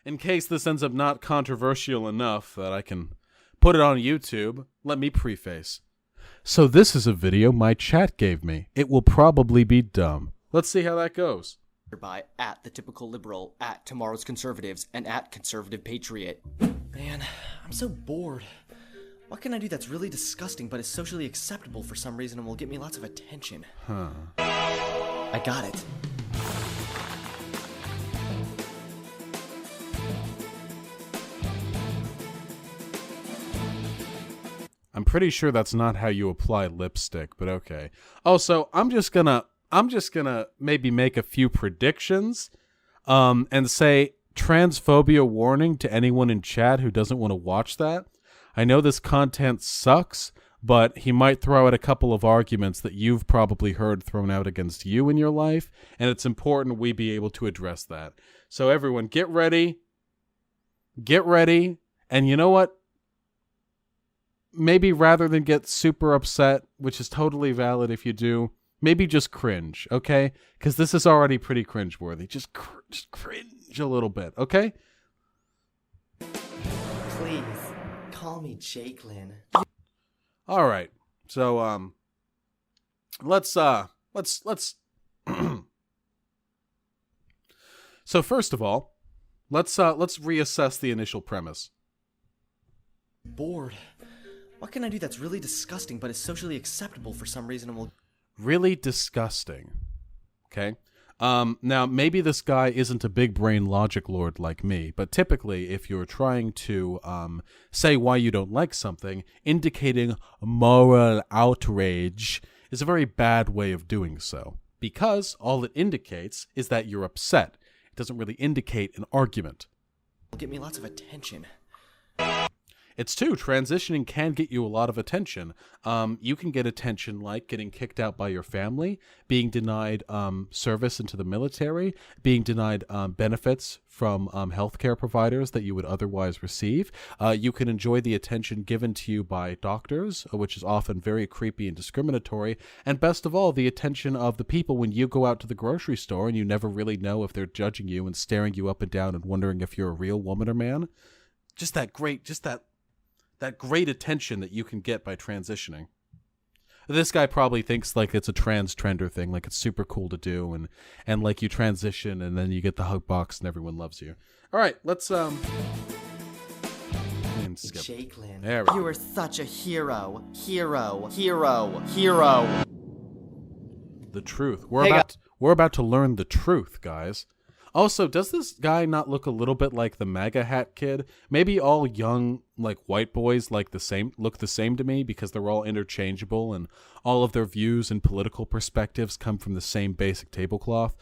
In case this ends up not controversial enough that I can put it on YouTube, let me preface. So this is a video my chat gave me. It will probably be dumb. Let's see how that goes. By at the typical liberal, at tomorrow's conservatives, and at conservative patriot. Man, I'm so bored. What can I do that's really disgusting but is socially acceptable for some reason and will get me lots of attention? I got it. I'm pretty sure that's not how you apply lipstick, but okay. Also, I'm just gonna maybe make a few predictions, and say transphobia warning to anyone in chat who doesn't want to watch that. I know this content sucks, but he might throw out a couple of arguments that you've probably heard thrown out against you in your life, and it's important we be able to address that. So everyone, get ready, and you know what? Maybe rather than get super upset, which is totally valid if you do, maybe just cringe, okay? Because this is already pretty cringeworthy. Just cringe a little bit, okay? Please, call me Jakelin. All right. So let's So first of all, let's reassess the initial premise. Bored. What can I do that's really disgusting but is socially acceptable for some reason and will... Really disgusting. Okay? Now, maybe this guy isn't a big brain logic lord like me, but typically if you're trying to say why you don't like something, indicating moral outrage is a very bad way of doing so, because all it indicates is that you're upset. It doesn't really indicate an argument. Will get me lots of attention. It's true, transitioning can get you a lot of attention. You can get attention like getting kicked out by your family, being denied service into the military, being denied benefits from healthcare providers that you would otherwise receive. You can enjoy the attention given to you by doctors, which is often very creepy and discriminatory. And best of all, the attention of the people when you go out to the grocery store and you never really know if they're judging you and staring you up and down and wondering if you're a real woman or man. That great attention that you can get by transitioning. This guy probably thinks like it's a trans trender thing, like it's super cool to do, and like you transition and then you get the hug box and everyone loves you. All right, let's skip. Jakelin, there we go. You are such a hero. The truth. We're about to learn the truth, guys. Also, does this guy not look a little bit like the MAGA hat kid? Maybe all young, like, white boys look the same to me because they're all interchangeable and all of their views and political perspectives come from the same basic tablecloth.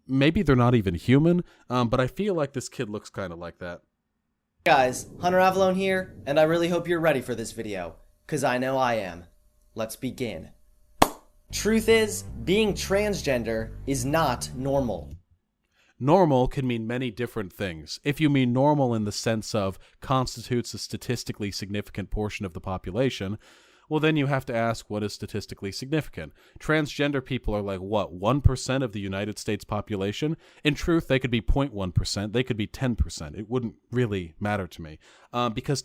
Maybe they're not even human, but I feel like this kid looks kind of like that. Hey guys, Hunter Avallone here, and I really hope you're ready for this video, because I know I am. Let's begin. Truth is, being transgender is not normal. Normal can mean many different things. If you mean normal in the sense of constitutes a statistically significant portion of the population, well then you have to ask what is statistically significant. Transgender people are like, what, 1% of the United States population? In truth, they could be 0.1%, they could be 10%. It wouldn't really matter to me. Because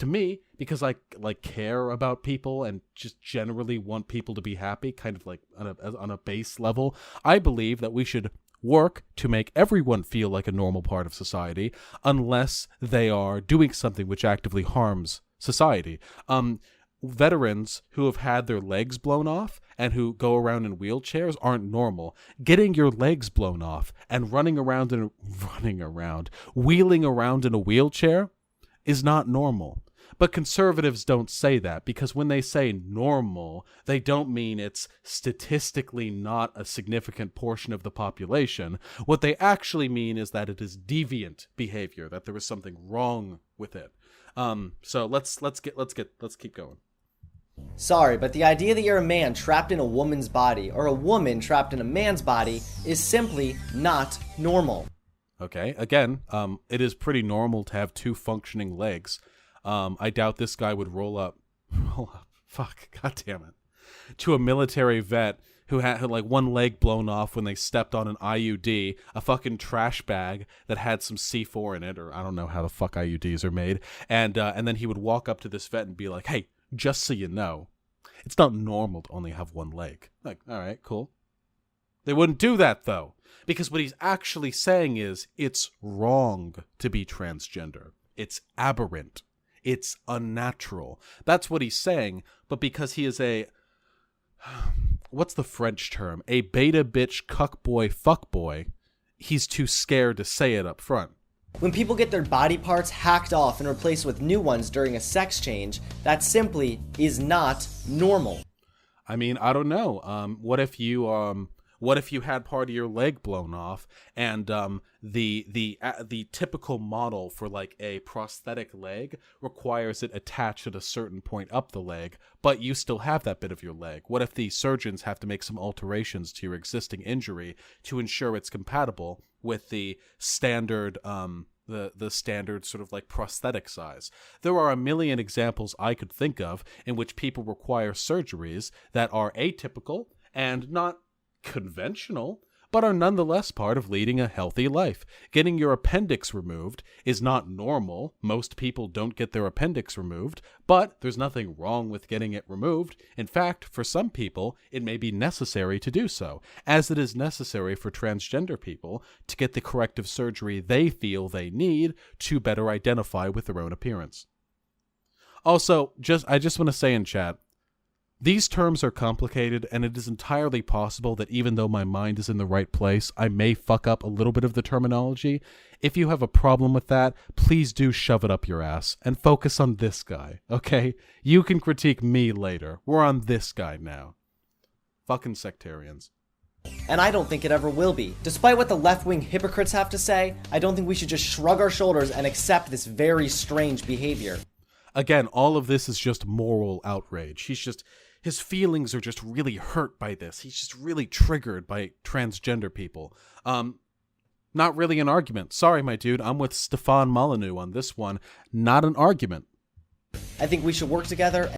I like care about people and just generally want people to be happy, kind of like on a base level, I believe that we should work to make everyone feel like a normal part of society unless they are doing something which actively harms society. Veterans who have had their legs blown off and who go around in wheelchairs aren't normal. Getting your legs blown off and wheeling around in a wheelchair is not normal. But conservatives don't say that, because when they say normal, they don't mean it's statistically not a significant portion of the population. What they actually mean is that it is deviant behavior, that there is something wrong with it. So let's keep going. Sorry, but the idea that you're a man trapped in a woman's body or a woman trapped in a man's body is simply not normal. Okay, again, it is pretty normal to have two functioning legs. I doubt this guy would roll up, fuck, god damn it, to a military vet who had like one leg blown off when they stepped on an IUD, a fucking trash bag that had some C4 in it, or I don't know how the fuck IUDs are made, and then he would walk up to this vet and be like, "Hey, just so you know, it's not normal to only have one leg." Like, all right, cool. They wouldn't do that though, because what he's actually saying is it's wrong to be transgender. It's aberrant. It's unnatural. That's what he's saying, but because he is a what's the French term? A beta bitch cuckboy fuckboy, he's too scared to say it up front. When people get their body parts hacked off and replaced with new ones during a sex change, that simply is not normal. I mean, I don't know. What if you had part of your leg blown off, and the typical model for like a prosthetic leg requires it attached at a certain point up the leg, but you still have that bit of your leg? What if the surgeons have to make some alterations to your existing injury to ensure it's compatible with the standard the standard sort of like prosthetic size? There are a million examples I could think of in which people require surgeries that are atypical and not conventional, but are nonetheless part of leading a healthy life. Getting your appendix removed is not normal. Most people don't get their appendix removed, but there's nothing wrong with getting it removed. In fact, for some people, it may be necessary to do so, as it is necessary for transgender people to get the corrective surgery they feel they need to better identify with their own appearance. Also, I just want to say in chat, these terms are complicated, and it is entirely possible that even though my mind is in the right place, I may fuck up a little bit of the terminology. If you have a problem with that, please do shove it up your ass and focus on this guy, okay? You can critique me later. We're on this guy now. Fucking sectarians. And I don't think it ever will be. Despite what the left-wing hypocrites have to say, I don't think we should just shrug our shoulders and accept this very strange behavior. Again, all of this is just moral outrage. His feelings are just really hurt by this. He's just really triggered by transgender people. Not really an argument. Sorry, my dude. I'm with Stefan Molyneux on this one. Not an argument. I think we should work together.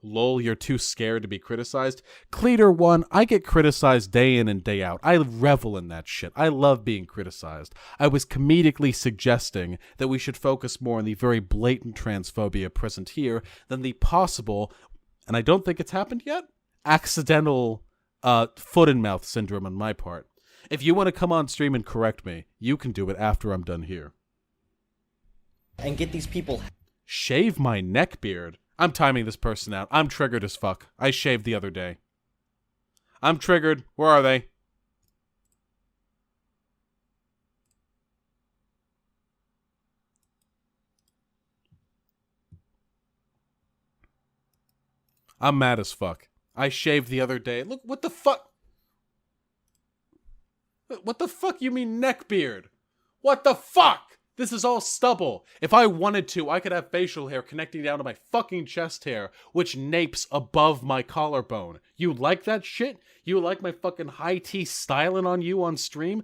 Lol, you're too scared to be criticized. Cleater one, I get criticized day in and day out. I revel in that shit. I love being criticized. I was comedically suggesting that we should focus more on the very blatant transphobia present here than the possible, and I don't think it's happened yet, accidental foot and mouth syndrome on my part. If you want to come on stream and correct me, you can do it after I'm done here. And get these people... Shave my neck beard? I'm timing this person out. I'm triggered as fuck. I shaved the other day. I'm triggered. Where are they? I'm mad as fuck. I shaved the other day. Look, what the fuck? What the fuck you mean neck beard? What the fuck? This is all stubble. If I wanted to, I could have facial hair connecting down to my fucking chest hair, which napes above my collarbone. You like that shit? You like my fucking high tea styling on you on stream?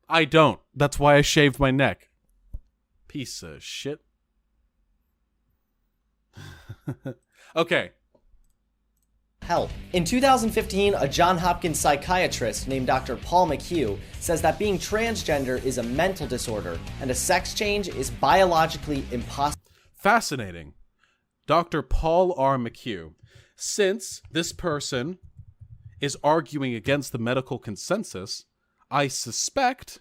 I don't. That's why I shaved my neck. Piece of shit. Okay. Help. In 2015, a Johns Hopkins psychiatrist named Dr. Paul McHugh says that being transgender is a mental disorder and a sex change is biologically impossible. Fascinating. Dr. Paul R. McHugh. Since this person is arguing against the medical consensus, I suspect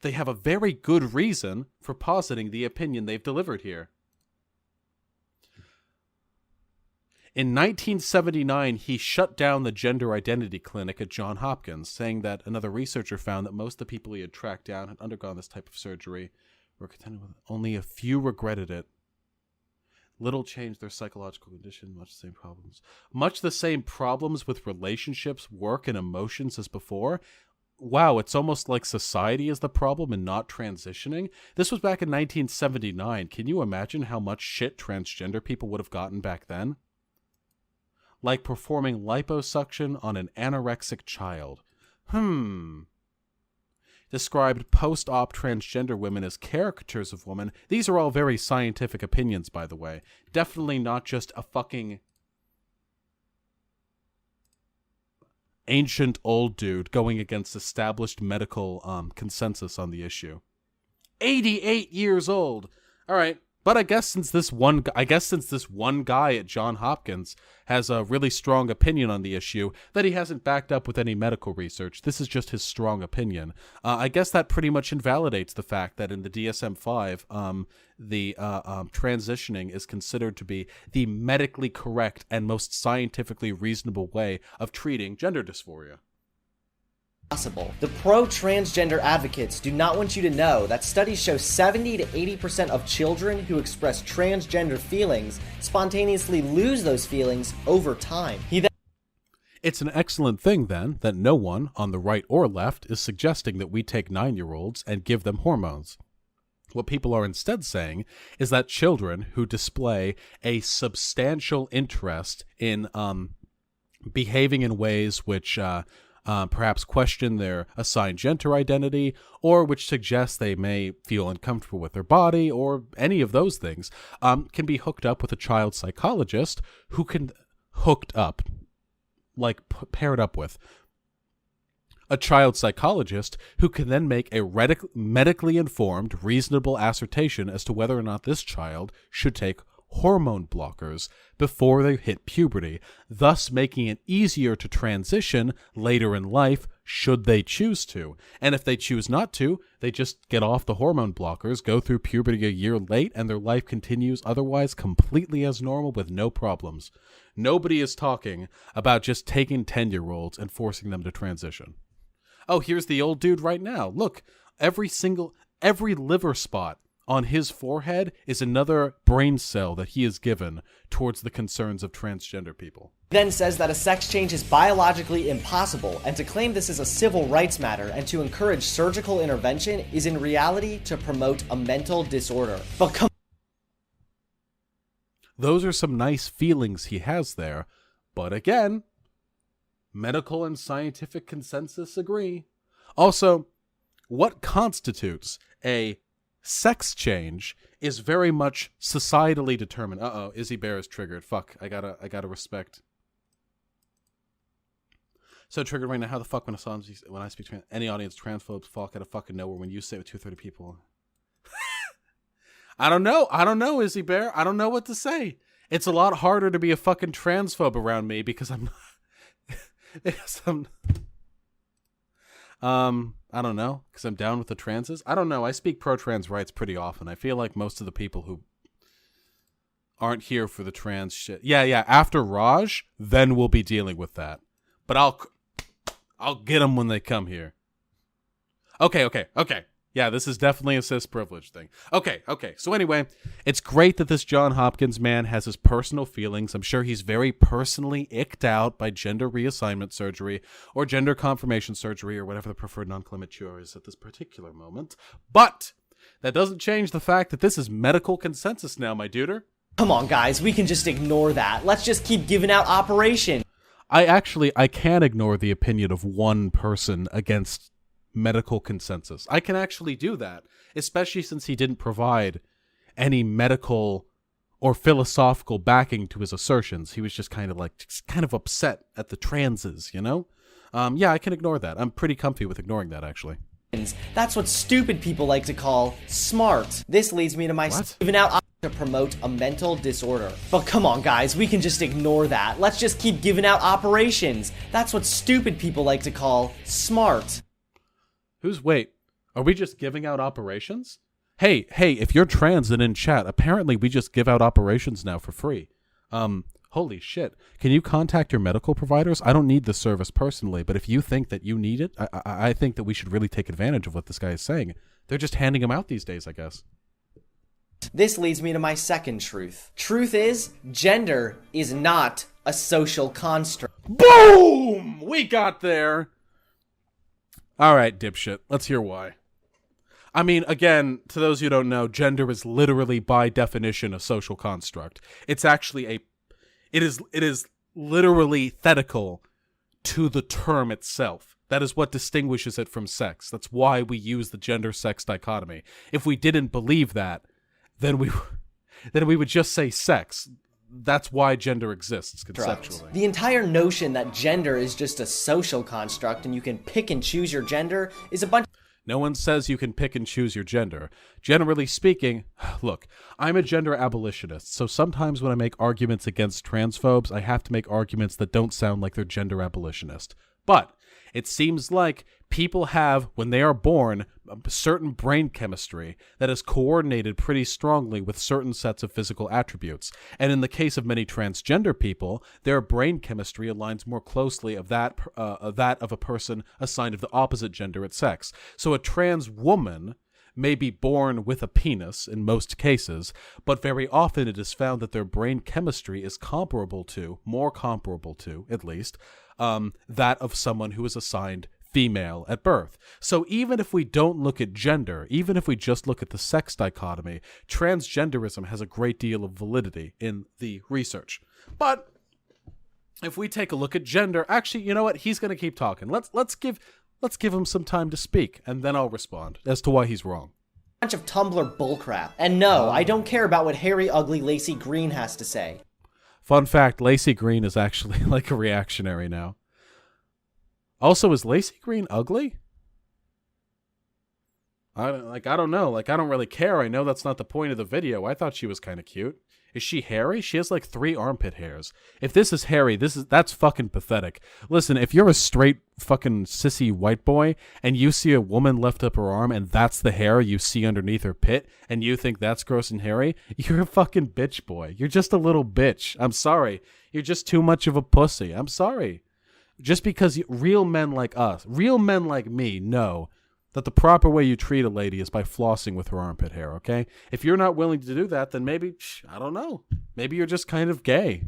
they have a very good reason for positing the opinion they've delivered here. In 1979, he shut down the gender identity clinic at Johns Hopkins, saying that another researcher found that most of the people he had tracked down had undergone this type of surgery, were content with it. Only a few regretted it. Little changed their psychological condition, much the same problems. Much the same problems with relationships, work, and emotions as before. Wow, it's almost like society is the problem and not transitioning. This was back in 1979. Can you imagine how much shit transgender people would have gotten back then? Like performing liposuction on an anorexic child. Described post-op transgender women as caricatures of women. These are all very scientific opinions, by the way. Definitely not just a fucking... ancient old dude going against established medical consensus on the issue. 88 years old. All right. But I guess since this one guy at Johns Hopkins has a really strong opinion on the issue that he hasn't backed up with any medical research, this is just his strong opinion. I guess that pretty much invalidates the fact that in the DSM-5, the transitioning is considered to be the medically correct and most scientifically reasonable way of treating gender dysphoria. Possible. The pro-transgender advocates do not want you to know that studies show 70 to 80% of children who express transgender feelings spontaneously lose those feelings over time. It's an excellent thing, then, that no one, on the right or left, is suggesting that we take 9-year-olds and give them hormones. What people are instead saying is that children who display a substantial interest in behaving in ways which perhaps question their assigned gender identity, or which suggest they may feel uncomfortable with their body, or any of those things, can be hooked up with a child psychologist who can paired up with a child psychologist who can then make a medically informed, reasonable assertion as to whether or not this child should take hormone blockers before they hit puberty, thus making it easier to transition later in life should they choose to. And if they choose not to, they just get off the hormone blockers, go through puberty a year late, and their life continues otherwise completely as normal with no problems. Nobody is talking about just taking 10-year-olds and forcing them to transition. Oh, here's the old dude right now. Look, every liver spot on his forehead is another brain cell that he is given towards the concerns of transgender people. He then says that a sex change is biologically impossible, and to claim this is a civil rights matter and to encourage surgical intervention is in reality to promote a mental disorder. But those are some nice feelings he has there, but again, medical and scientific consensus agree. Also, what constitutes a sex change is very much societally determined. Izzy Bear is triggered. Fuck, I gotta respect. So triggered right now. How the fuck when I speak to any audience transphobes fuck out of fucking nowhere when you say it with 230 people? I don't know, Izzy Bear. I don't know what to say. It's a lot harder to be a fucking transphobe around me because I'm I don't know, because I'm down with the transes. I don't know. I speak pro-trans rights pretty often. I feel like most of the people who aren't here for the trans shit. Yeah. After Raj, then we'll be dealing with that. But I'll get them when they come here. Okay. Yeah, this is definitely a cis privilege thing. Okay. So anyway, it's great that this Johns Hopkins man has his personal feelings. I'm sure he's very personally icked out by gender reassignment surgery or gender confirmation surgery or whatever the preferred nomenclature is at this particular moment. But that doesn't change the fact that this is medical consensus now, my duder. Come on, guys. We can just ignore that. Let's just keep giving out operations. I can ignore the opinion of one person against medical consensus. I can actually do that, especially since he didn't provide any medical or philosophical backing to his assertions. He was just kind of upset at the transes, you know? Yeah, I can ignore that. I'm pretty comfy with ignoring that, actually. That's what stupid people like to call smart. This leads me to my giving out to promote a mental disorder. But come on, guys, we can just ignore that. Let's just keep giving out operations. That's what stupid people like to call smart. Wait, are we just giving out operations? Hey, if you're trans and in chat, apparently we just give out operations now for free. Holy shit. Can you contact your medical providers? I don't need the service personally, but if you think that you need it, I think that we should really take advantage of what this guy is saying. They're just handing them out these days, I guess. This leads me to my second truth. Truth is, gender is not a social construct. Boom! We got there. All right, dipshit. Let's hear why. I mean, again, to those who don't know, gender is literally by definition a social construct. It's actually it is literally thetical to the term itself. That is what distinguishes it from sex. That's why we use the gender-sex dichotomy. If we didn't believe that, then we would just say sex. that's why gender exists conceptually. The entire notion that gender is just a social construct and you can pick and choose your gender is a bunch. No one says you can pick and choose your gender. Generally speaking, look, I'm a gender abolitionist, so sometimes when I make arguments against transphobes, I have to make arguments that don't sound like they're gender abolitionist. But it seems like people have, when they are born, a certain brain chemistry that is coordinated pretty strongly with certain sets of physical attributes. And in the case of many transgender people, their brain chemistry aligns more closely of that of a person assigned of the opposite gender at sex. So a trans woman may be born with a penis in most cases, but very often it is found that their brain chemistry is comparable to, more comparable to, at least, that of someone who is assigned female at birth. So even if we don't look at gender, even if we just look at the sex dichotomy, transgenderism has a great deal of validity in the research. But if we take a look at gender, actually, you know what? He's going to keep talking. Let's give him some time to speak, and then I'll respond as to why he's wrong. Bunch of Tumblr bullcrap. And no, I don't care about what hairy, ugly Lacey Green has to say. Fun fact, Lacey Green is actually like a reactionary now. Also, is Lacey Green ugly? I don't know. I don't really care. I know that's not the point of the video. I thought she was kind of cute. Is she hairy? She has like 3 armpit hairs. If this is hairy, that's fucking pathetic. Listen, if you're a straight fucking sissy white boy and you see a woman lift up her arm and that's the hair you see underneath her pit and you think that's gross and hairy, you're a fucking bitch boy. You're just a little bitch. I'm sorry. You're just too much of a pussy. I'm sorry. Just because real men like us, real men like me know that the proper way you treat a lady is by flossing with her armpit hair, okay? If you're not willing to do that, then maybe, I don't know, maybe you're just kind of gay.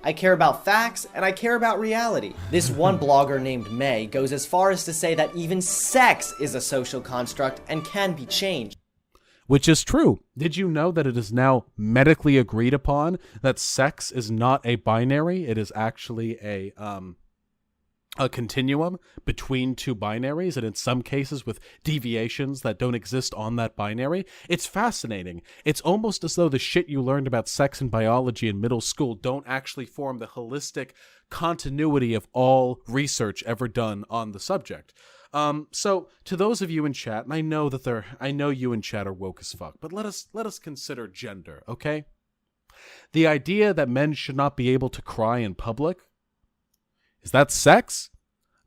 I care about facts, and I care about reality. This one blogger named May goes as far as to say that even sex is a social construct and can be changed. Which is true. Did you know that it is now medically agreed upon that sex is not a binary? It is actually a continuum between 2 binaries, and in some cases with deviations that don't exist on that binary. It's fascinating. It's almost as though the shit you learned about sex and biology in middle school don't actually form the holistic continuity of all research ever done on the subject. So to those of you in chat, and I know you in chat are woke as fuck, but let us consider gender, okay? The idea that men should not be able to cry in public, is that sex?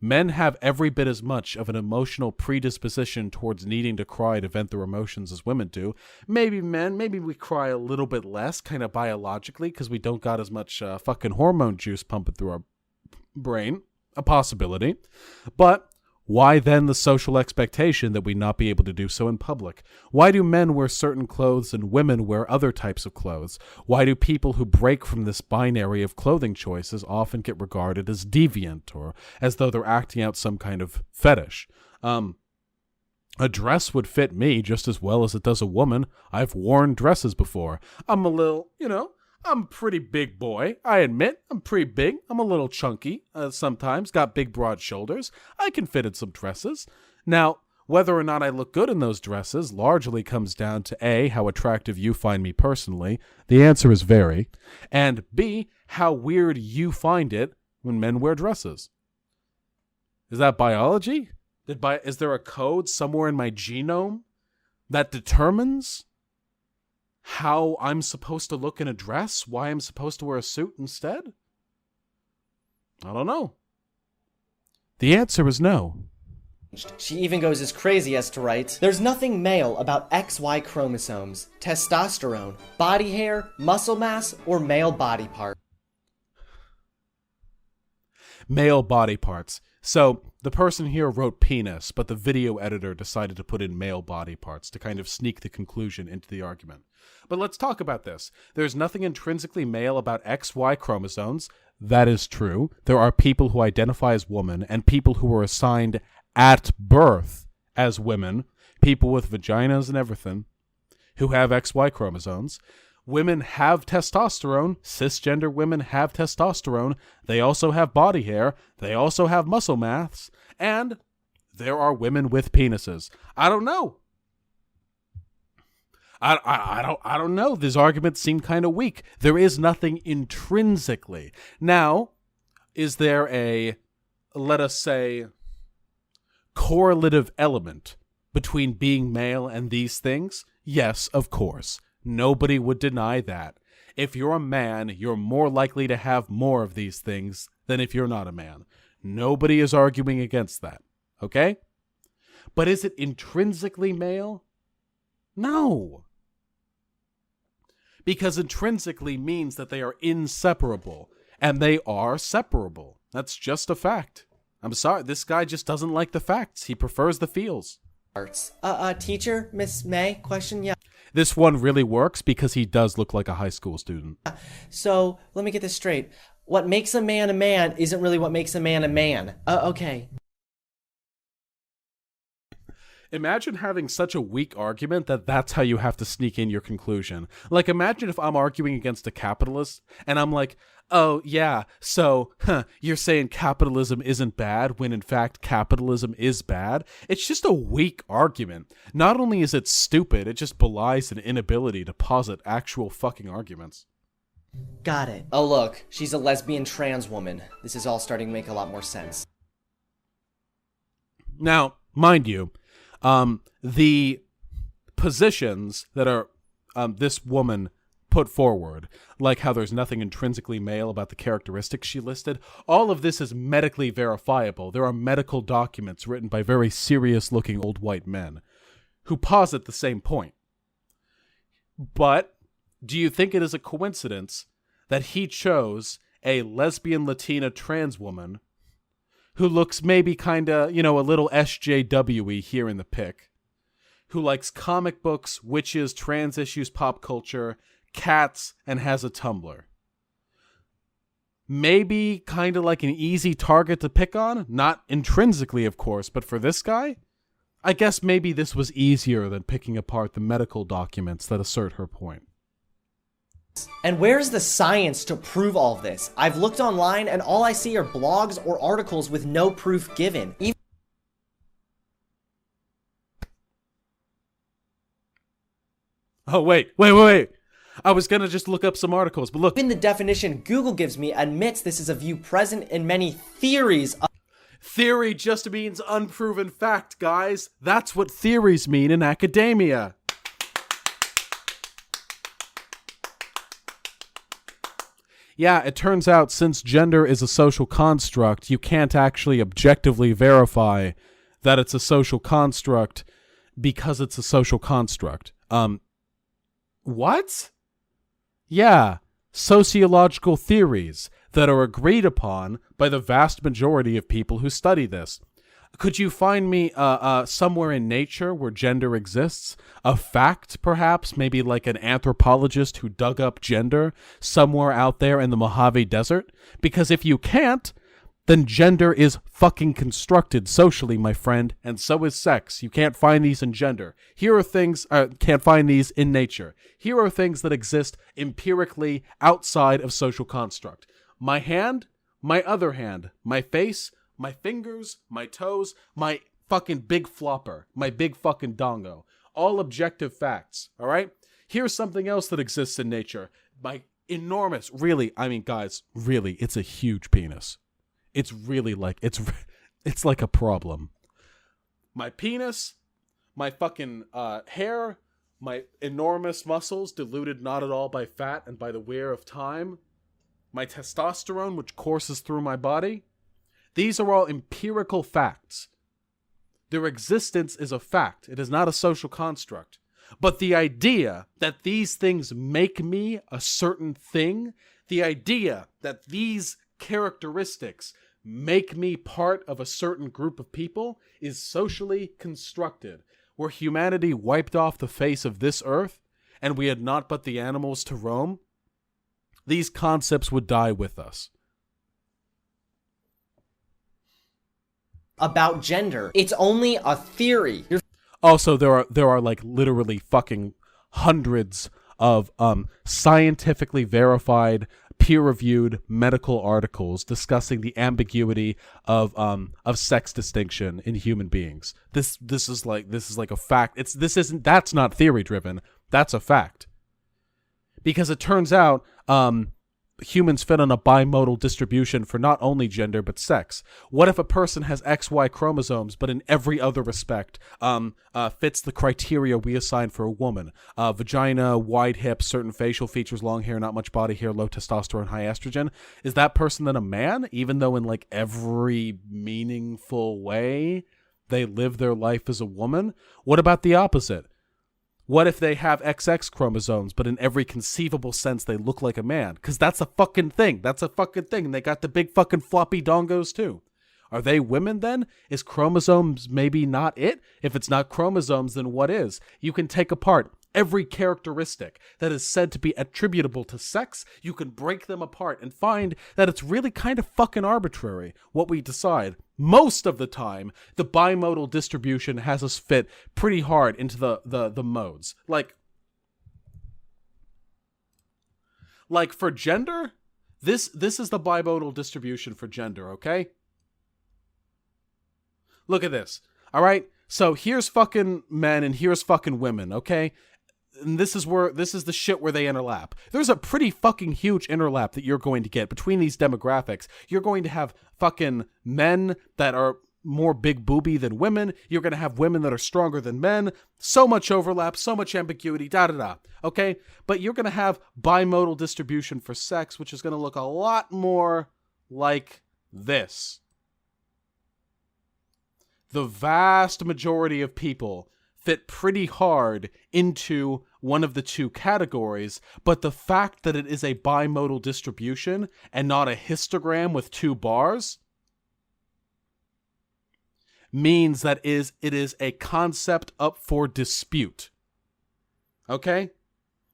Men have every bit as much of an emotional predisposition towards needing to cry to vent their emotions as women do. Maybe we cry a little bit less, kind of biologically, because we don't got as much fucking hormone juice pumping through our brain. A possibility. But why then the social expectation that we not be able to do so in public? Why do men wear certain clothes and women wear other types of clothes? Why do people who break from this binary of clothing choices often get regarded as deviant or as though they're acting out some kind of fetish? A dress would fit me just as well as it does a woman. I've worn dresses before. I'm a little, I'm a pretty big boy. I admit, I'm pretty big. I'm a little chunky sometimes, got big broad shoulders. I can fit in some dresses. Now, whether or not I look good in those dresses largely comes down to A, how attractive you find me personally. The answer is very. And B, how weird you find it when men wear dresses. Is that biology? Is there a code somewhere in my genome that determines how I'm supposed to look in a dress? Why I'm supposed to wear a suit instead? I don't know. The answer is no. She even goes as crazy as to write, "There's nothing male about XY chromosomes, testosterone, body hair, muscle mass, or male body part." Male body parts. So the person here wrote penis, but the video editor decided to put in male body parts to kind of sneak the conclusion into the argument. But let's talk about this. There's nothing intrinsically male about XY chromosomes. That is true. There are people who identify as women and people who were assigned at birth as women, people with vaginas and everything, who have XY chromosomes. Women have testosterone. Cisgender women have testosterone. They also have body hair. They also have muscle mass. And there are women with penises. I don't know. I don't know. These arguments seem kind of weak. There is nothing intrinsically. Now, is there a, let us say, correlative element between being male and these things? Yes, of course. Nobody would deny that. If you're a man, you're more likely to have more of these things than if you're not a man. Nobody is arguing against that. Okay? But is it intrinsically male? No. Because intrinsically means that they are inseparable. And they are separable. That's just a fact. I'm sorry, this guy just doesn't like the facts. He prefers the feels. Teacher, Miss May, question, yeah. This one really works because he does look like a high school student. So, let me get this straight. What makes a man isn't really what makes a man a man. Okay. Imagine having such a weak argument that that's how you have to sneak in your conclusion. Like, imagine if I'm arguing against a capitalist, and I'm like, oh, yeah, so, you're saying capitalism isn't bad, when in fact capitalism is bad? It's just a weak argument. Not only is it stupid, it just belies an inability to posit actual fucking arguments. Got it. Oh, look, she's a lesbian trans woman. This is all starting to make a lot more sense. Now, mind you, the positions that are this woman put forward, like how there's nothing intrinsically male about the characteristics she listed, all of this is medically verifiable. There are medical documents written by very serious-looking old white men who posit the same point. But do you think it is a coincidence that he chose a lesbian Latina trans woman who looks maybe kind of, a little SJW-y here in the pic, who likes comic books, witches, trans issues, pop culture, cats, and has a Tumblr? Maybe kind of like an easy target to pick on? Not intrinsically, of course, but for this guy? I guess maybe this was easier than picking apart the medical documents that assert her point. And where's the science to prove all of this? I've looked online and all I see are blogs or articles with no proof given. Oh, wait. I was gonna just look up some articles, but look. Even the definition Google gives me admits this is a view present in many theories. Theory just means unproven fact, guys. That's what theories mean in academia. Yeah, it turns out since gender is a social construct, you can't actually objectively verify that it's a social construct because it's a social construct. What? Yeah, sociological theories that are agreed upon by the vast majority of people who study this. Could you find me somewhere in nature where gender exists? A fact, perhaps? Maybe like an anthropologist who dug up gender somewhere out there in the Mojave Desert? Because if you can't, then gender is fucking constructed socially, my friend, and so is sex. You can't find these in gender. Here are things, can't find these in nature. Here are things that exist empirically outside of social construct. My hand, my other hand, my face, my fingers, my toes, my fucking big flopper, my big fucking dongo. All objective facts, all right? Here's something else that exists in nature. My enormous, really, I mean, guys, really, it's a huge penis. It's really like, it's like a problem. My penis, my fucking hair, my enormous muscles diluted not at all by fat and by the wear of time, my testosterone, which courses through my body. These are all empirical facts. Their existence is a fact. It is not a social construct. But the idea that these things make me a certain thing, the idea that these characteristics make me part of a certain group of people is socially constructed. Were humanity wiped off the face of this earth and we had not but the animals to roam, these concepts would die with us. About gender. It's only a theory. Also, there are like literally fucking hundreds of scientifically verified, peer-reviewed medical articles discussing the ambiguity of sex distinction in human beings. This is like a fact. That's not theory driven. That's a fact. Because it turns out humans fit on a bimodal distribution for not only gender but sex. What if a person has XY chromosomes but in every other respect fits the criteria we assign for a woman? Vagina, wide hips, certain facial features, long hair, not much body hair, low testosterone, high estrogen. Is that person then a man, even though in like every meaningful way they live their life as a woman? What about the opposite? What if they have XX chromosomes, but in every conceivable sense they look like a man? Because that's a fucking thing. That's a fucking thing. And they got the big fucking floppy dongos too. Are they women then? Is chromosomes maybe not it? If it's not chromosomes, then what is? You can take apart every characteristic that is said to be attributable to sex. You can break them apart and find that it's really kind of fucking arbitrary what we decide. Most of the time, the bimodal distribution has us fit pretty hard into the modes. Like for gender, this is the bimodal distribution for gender, okay? Look at this. All right? So here's fucking men and here's fucking women, okay? And this is the shit where they interlap. There's a pretty fucking huge interlap that you're going to get between these demographics. You're going to have fucking men that are more big booby than women. You're going to have women that are stronger than men. So much overlap, so much ambiguity, da-da-da. Okay? But you're going to have bimodal distribution for sex, which is going to look a lot more like this. The vast majority of people fit pretty hard into one of the two categories, but the fact that it is a bimodal distribution and not a histogram with two bars means that it is a concept up for dispute. Okay?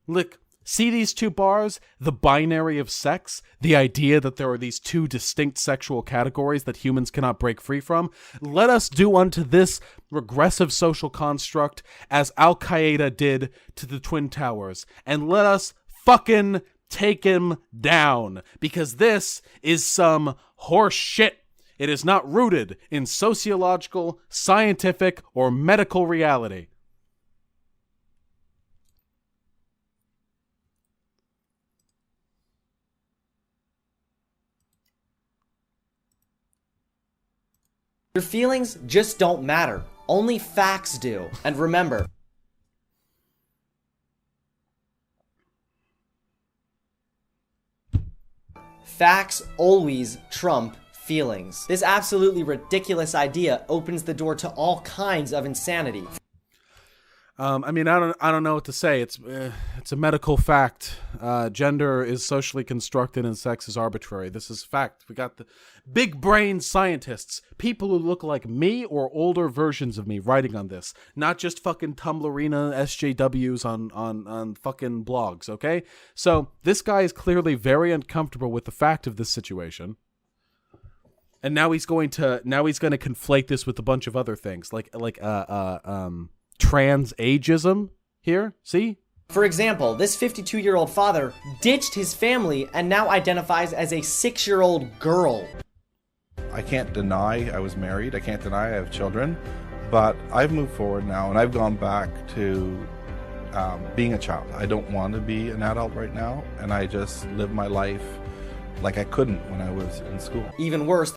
Look, see these two bars? The binary of sex? The idea that there are these two distinct sexual categories that humans cannot break free from? Let us do unto this regressive social construct as Al-Qaeda did to the Twin Towers. And let us fucking take him down. Because this is some horse shit. It is not rooted in sociological, scientific, or medical reality. Your feelings just don't matter. Only facts do. And remember, facts always trump feelings. This absolutely ridiculous idea opens the door to all kinds of insanity. I mean, I don't know what to say. It's a medical fact. Gender is socially constructed and sex is arbitrary. This is fact. We got the big brain scientists, people who look like me or older versions of me writing on this, not just fucking Tumblrina SJWs on fucking blogs, okay? So this guy is clearly very uncomfortable with the fact of this situation. And now he's going to conflate this with a bunch of other things like trans ageism here. See? For example, this 52-year-old father ditched his family and now identifies as a 6-year-old girl. I can't deny I was married. I can't deny I have children. But I've moved forward now and I've gone back to being a child. I don't want to be an adult right now. And I just live my life like I couldn't when I was in school. Even worse.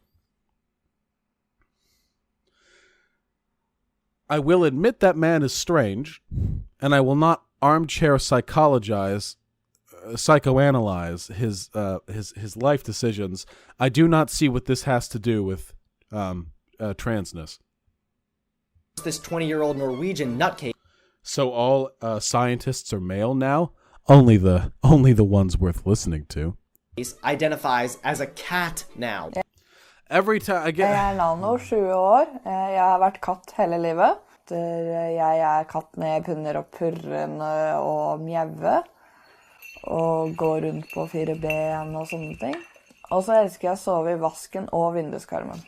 I will admit that man is strange, and I will not armchair psychoanalyze his life decisions. I do not see what this has to do with transness. This 20-year-old Norwegian nutcase. So all scientists are male now? Only the ones worth listening to. Identifies as a cat now. Every time again. Jeg Nano, 7 år. Jeg har vært katt hele livet. Jeg katt med punner og purren og mjeve. Og går rundt på 4 ben og sånne ting. Og så elsker jeg å sove I vasken og vinduskarmen.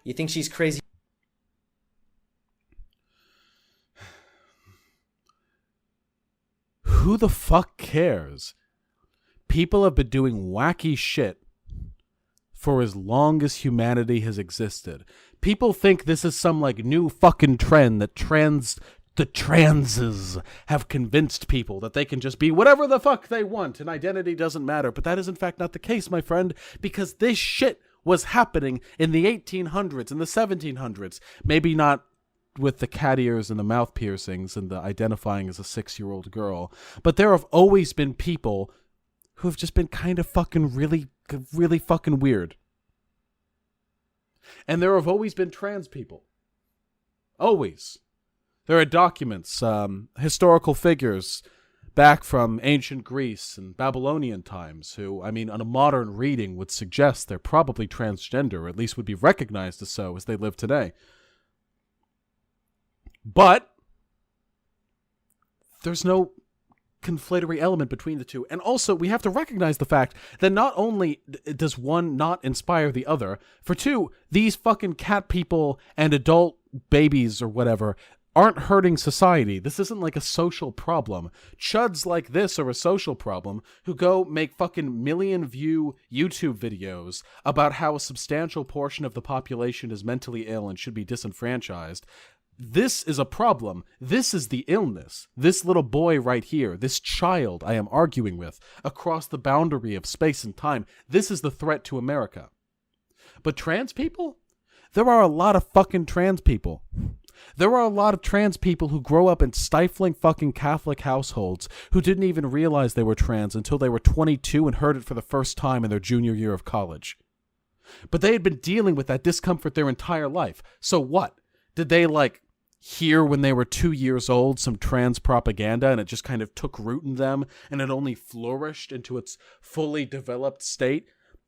You think she's crazy? Who the fuck cares? People have been doing wacky shit for as long as humanity has existed. People think this is some like new fucking trend that trans the transes have convinced people that they can just be whatever the fuck they want and identity doesn't matter. But that is in fact not the case, my friend, because this shit was happening in the 1800s and the 1700s. Maybe not with the cat ears and the mouth piercings and the identifying as a 6-year-old girl, but there have always been people who have just been kind of fucking really fucking weird. And there have always been trans people. Always. There are documents, historical figures back from ancient Greece and Babylonian times who, I mean, on a modern reading would suggest they're probably transgender, or at least would be recognized as so as they live today. But there's no conflatory element between the two. And also, we have to recognize the fact that not only does one not inspire the other, for two, these fucking cat people and adult babies or whatever aren't hurting society. This isn't like a social problem. Chuds like this are a social problem who go make fucking million-view YouTube videos about how a substantial portion of the population is mentally ill and should be disenfranchised. This is a problem. This is the illness. This little boy right here, this child I am arguing with, across the boundary of space and time, this is the threat to America. But trans people? There are a lot of fucking trans people. There are a lot of trans people who grow up in stifling fucking Catholic households who didn't even realize they were trans until they were 22 and heard it for the first time in their junior year of college. But they had been dealing with that discomfort their entire life. So what? Did they, hear when they were 2 years old some trans propaganda and it just kind of took root in them and it only flourished into its fully developed state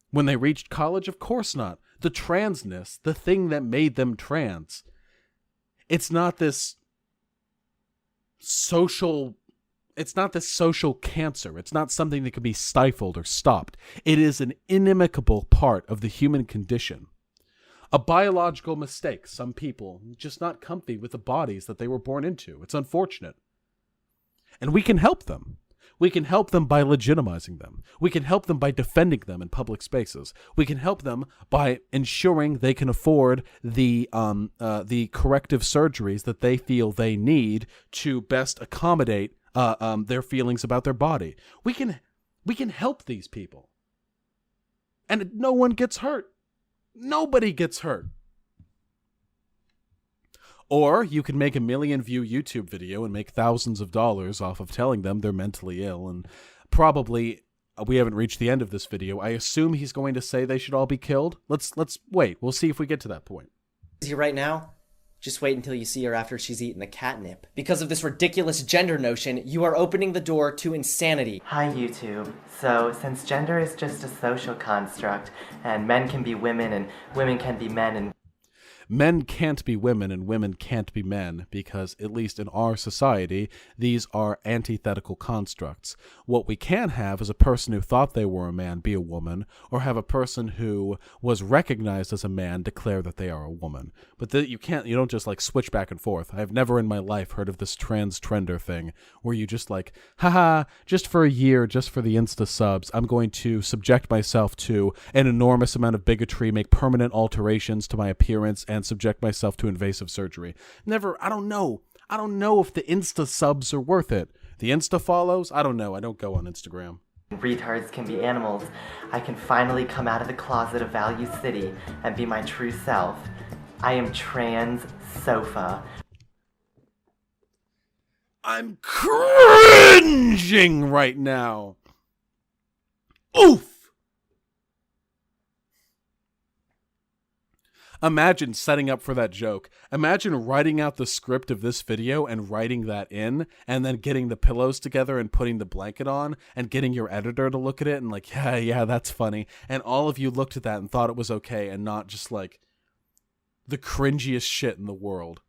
when they reached college? Of course not. The transness, the thing that made them trans, it's not this social cancer. It's not something that can be stifled or stopped. It is an inimicable part of the human condition. A biological mistake. Some people just not comfy with the bodies that they were born into. It's unfortunate. And we can help them. We can help them by legitimizing them. We can help them by defending them in public spaces. We can help them by ensuring they can afford the corrective surgeries that they feel they need to best accommodate their feelings about their body. We can help these people. And no one gets hurt. Nobody gets hurt. Or you can make a 1 million-view YouTube video and make thousands of dollars off of telling them they're mentally ill. And probably, we haven't reached the end of this video. I assume he's going to say they should all be killed. Let's wait. We'll see if we get to that point. Is he right now? Just wait until you see her after she's eaten the catnip. Because of this ridiculous gender notion, you are opening the door to insanity. Hi YouTube. So, since gender is just a social construct, and men can be women and women can be men, and Men can't be women and women can't be men because, at least in our society, these are antithetical constructs. What we can have is a person who thought they were a man be a woman, or have a person who was recognized as a man declare that they are a woman. But you don't just switch back and forth. I've never in my life heard of this trans trender thing where you just haha, just for a year, just for the Insta subs, I'm going to subject myself to an enormous amount of bigotry, make permanent alterations to my appearance, and subject myself to invasive surgery. Never. I don't know if the Insta subs are worth it. The Insta follows? I don't know. I don't go on Instagram. retards can be animals, I can finally come out of the closet of Value City and be my true self. I am trans sofa. I'm cringing right now. Oof! Imagine setting up for that joke. Imagine writing out the script of this video and writing that in, and then getting the pillows together and putting the blanket on, and getting your editor to look at it and yeah, that's funny. And all of you looked at that and thought it was okay, and not just the cringiest shit in the world.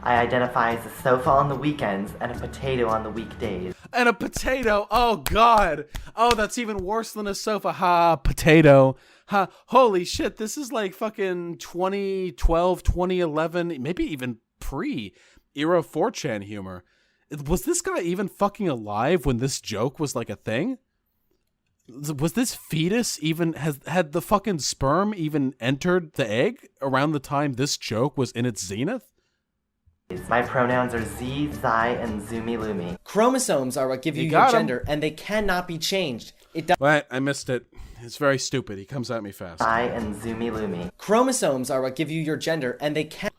I identify as a sofa on the weekends and a potato on the weekdays. And a potato! Oh, God! Oh, that's even worse than a sofa. Ha, potato. Ha, holy shit, this is fucking 2012, 2011, maybe even pre-era 4chan humor. Was this guy even fucking alive when this joke was a thing? Was this fetus even, had the fucking sperm even entered the egg around the time this joke was in its zenith? My pronouns are Z, Zai, and Zumi Lumi. Chromosomes are what give you your gender, and they cannot be changed. Wait, I missed it. It's very stupid. He comes at me fast. Zai and Zumi Lumi. Chromosomes are what give you your gender, and they can.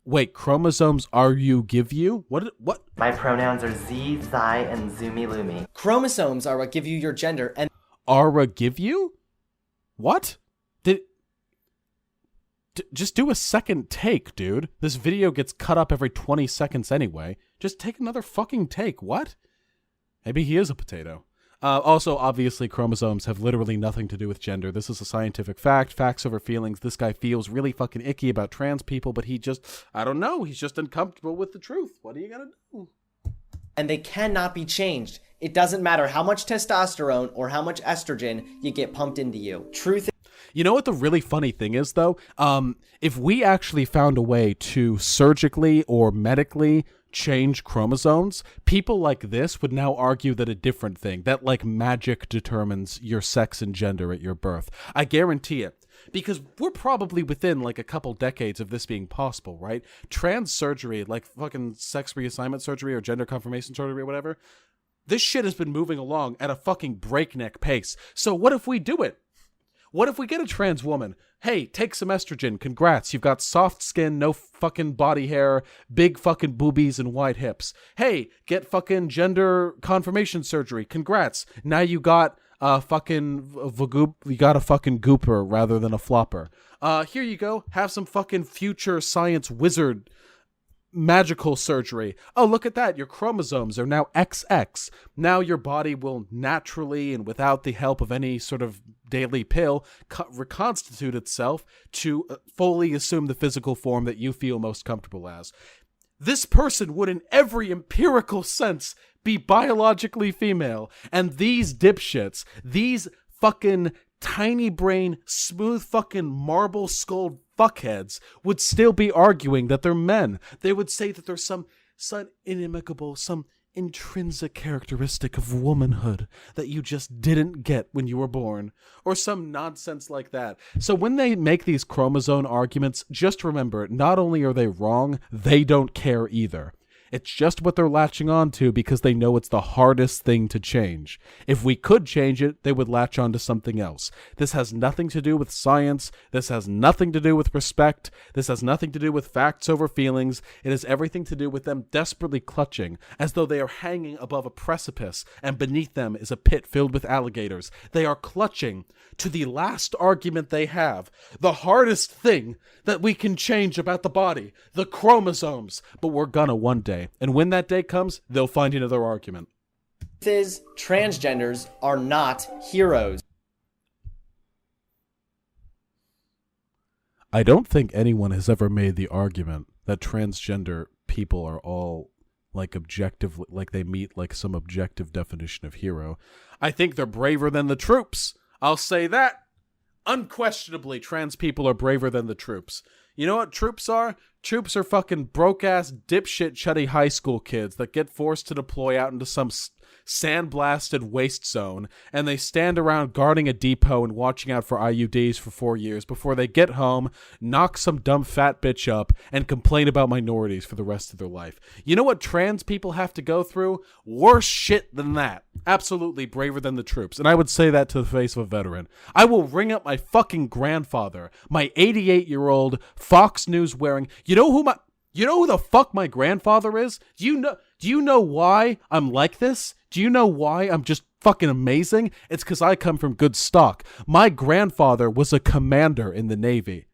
Wait, chromosomes are you give you? What? My pronouns are Z, Zai, and Zumi Lumi. Chromosomes are what give you your gender, and Ara give you? What? Just do a second take, dude. This video gets cut up every 20 seconds anyway. Just take another fucking take. What? Maybe he is a potato. Also, obviously, chromosomes have literally nothing to do with gender. This is a scientific fact. Facts over feelings. This guy feels really fucking icky about trans people, but he just, I don't know, he's just uncomfortable with the truth. What are you gonna do? And they cannot be changed. It doesn't matter how much testosterone or how much estrogen you get pumped into you. Truth. You know what the really funny thing is, though? If we actually found a way to surgically or medically change chromosomes, people like this would now argue that a different thing, that like magic determines your sex and gender at your birth. I guarantee it. Because we're probably within like a couple decades of this being possible, right? Trans surgery, like fucking sex reassignment surgery or gender confirmation surgery or whatever, this shit has been moving along at a fucking breakneck pace. So what if we do it? What if we get a trans woman? Hey, take some estrogen. Congrats. You've got soft skin, no fucking body hair, big fucking boobies and wide hips. Hey, get fucking gender confirmation surgery. Congrats. Now you got a fucking gooper rather than a flopper. Here you go. Have some fucking future science wizard magical surgery. Oh, look at that. Your chromosomes are now XX. Now your body will naturally and without the help of any sort of daily pill reconstitute itself to fully assume the physical form that you feel most comfortable as. This person would in every empirical sense be biologically female, and these dipshits, these fucking tiny brain, smooth fucking marble skulled fuckheads would still be arguing that they're men. They would say that there's some inimicable, some intrinsic characteristic of womanhood that you just didn't get when you were born, or some nonsense like that. So when they make these chromosome arguments, just remember, not only are they wrong, they don't care either. It's just what they're latching on to because they know it's the hardest thing to change. If we could change it, they would latch on to something else. This has nothing to do with science. This has nothing to do with respect. This has nothing to do with facts over feelings. It has everything to do with them desperately clutching, as though they are hanging above a precipice and beneath them is a pit filled with alligators. They are clutching to the last argument they have, the hardest thing that we can change about the body, the chromosomes. But we're gonna one day. And when that day comes, they'll find another argument. Is transgenders are not heroes. I don't think anyone has ever made the argument that transgender people are all like objective, like they meet like some objective definition of hero. I think they're braver than the troops. I'll say that. Unquestionably, trans people are braver than the troops. You know what troops are? Troops are fucking broke-ass, dipshit, chuddy high school kids that get forced to deploy out into some sandblasted waste zone, and they stand around guarding a depot and watching out for IUDs for 4 years before they get home, knock some dumb fat bitch up, and complain about minorities for the rest of their life. You know what trans people have to go through? Worse shit than that. Absolutely braver than the troops. And I would say that to the face of a veteran. I will ring up my fucking grandfather, my 88-year-old Fox News wearing. You know who the fuck my grandfather is? Do you know why I'm like this? Do you know why I'm just fucking amazing? It's because I come from good stock. My grandfather was a commander in the Navy.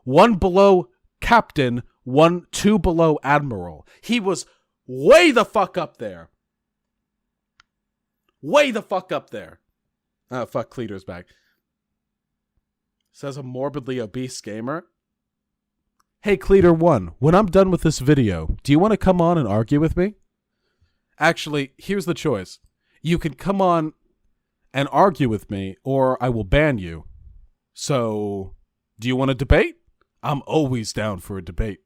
1 below captain, 2 below admiral. He was way the fuck up there. Way the fuck up there. Oh, fuck, Cleater's back. Says a morbidly obese gamer. Hey, Cleater 1, when I'm done with this video, do you want to come on and argue with me? Actually, here's the choice. You can come on and argue with me, or I will ban you. So, do you want to debate? I'm always down for a debate.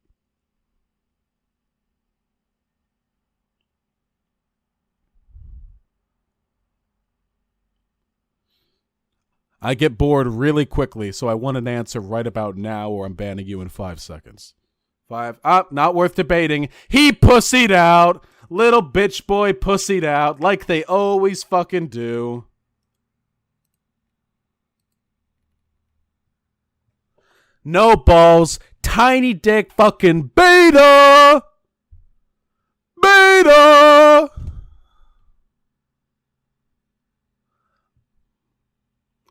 I get bored really quickly, so I want an answer right about now or I'm banning you in 5 seconds. 5. Not worth debating. He pussied out. Little bitch boy pussied out like they always fucking do. No balls. Tiny dick fucking beta. Beta.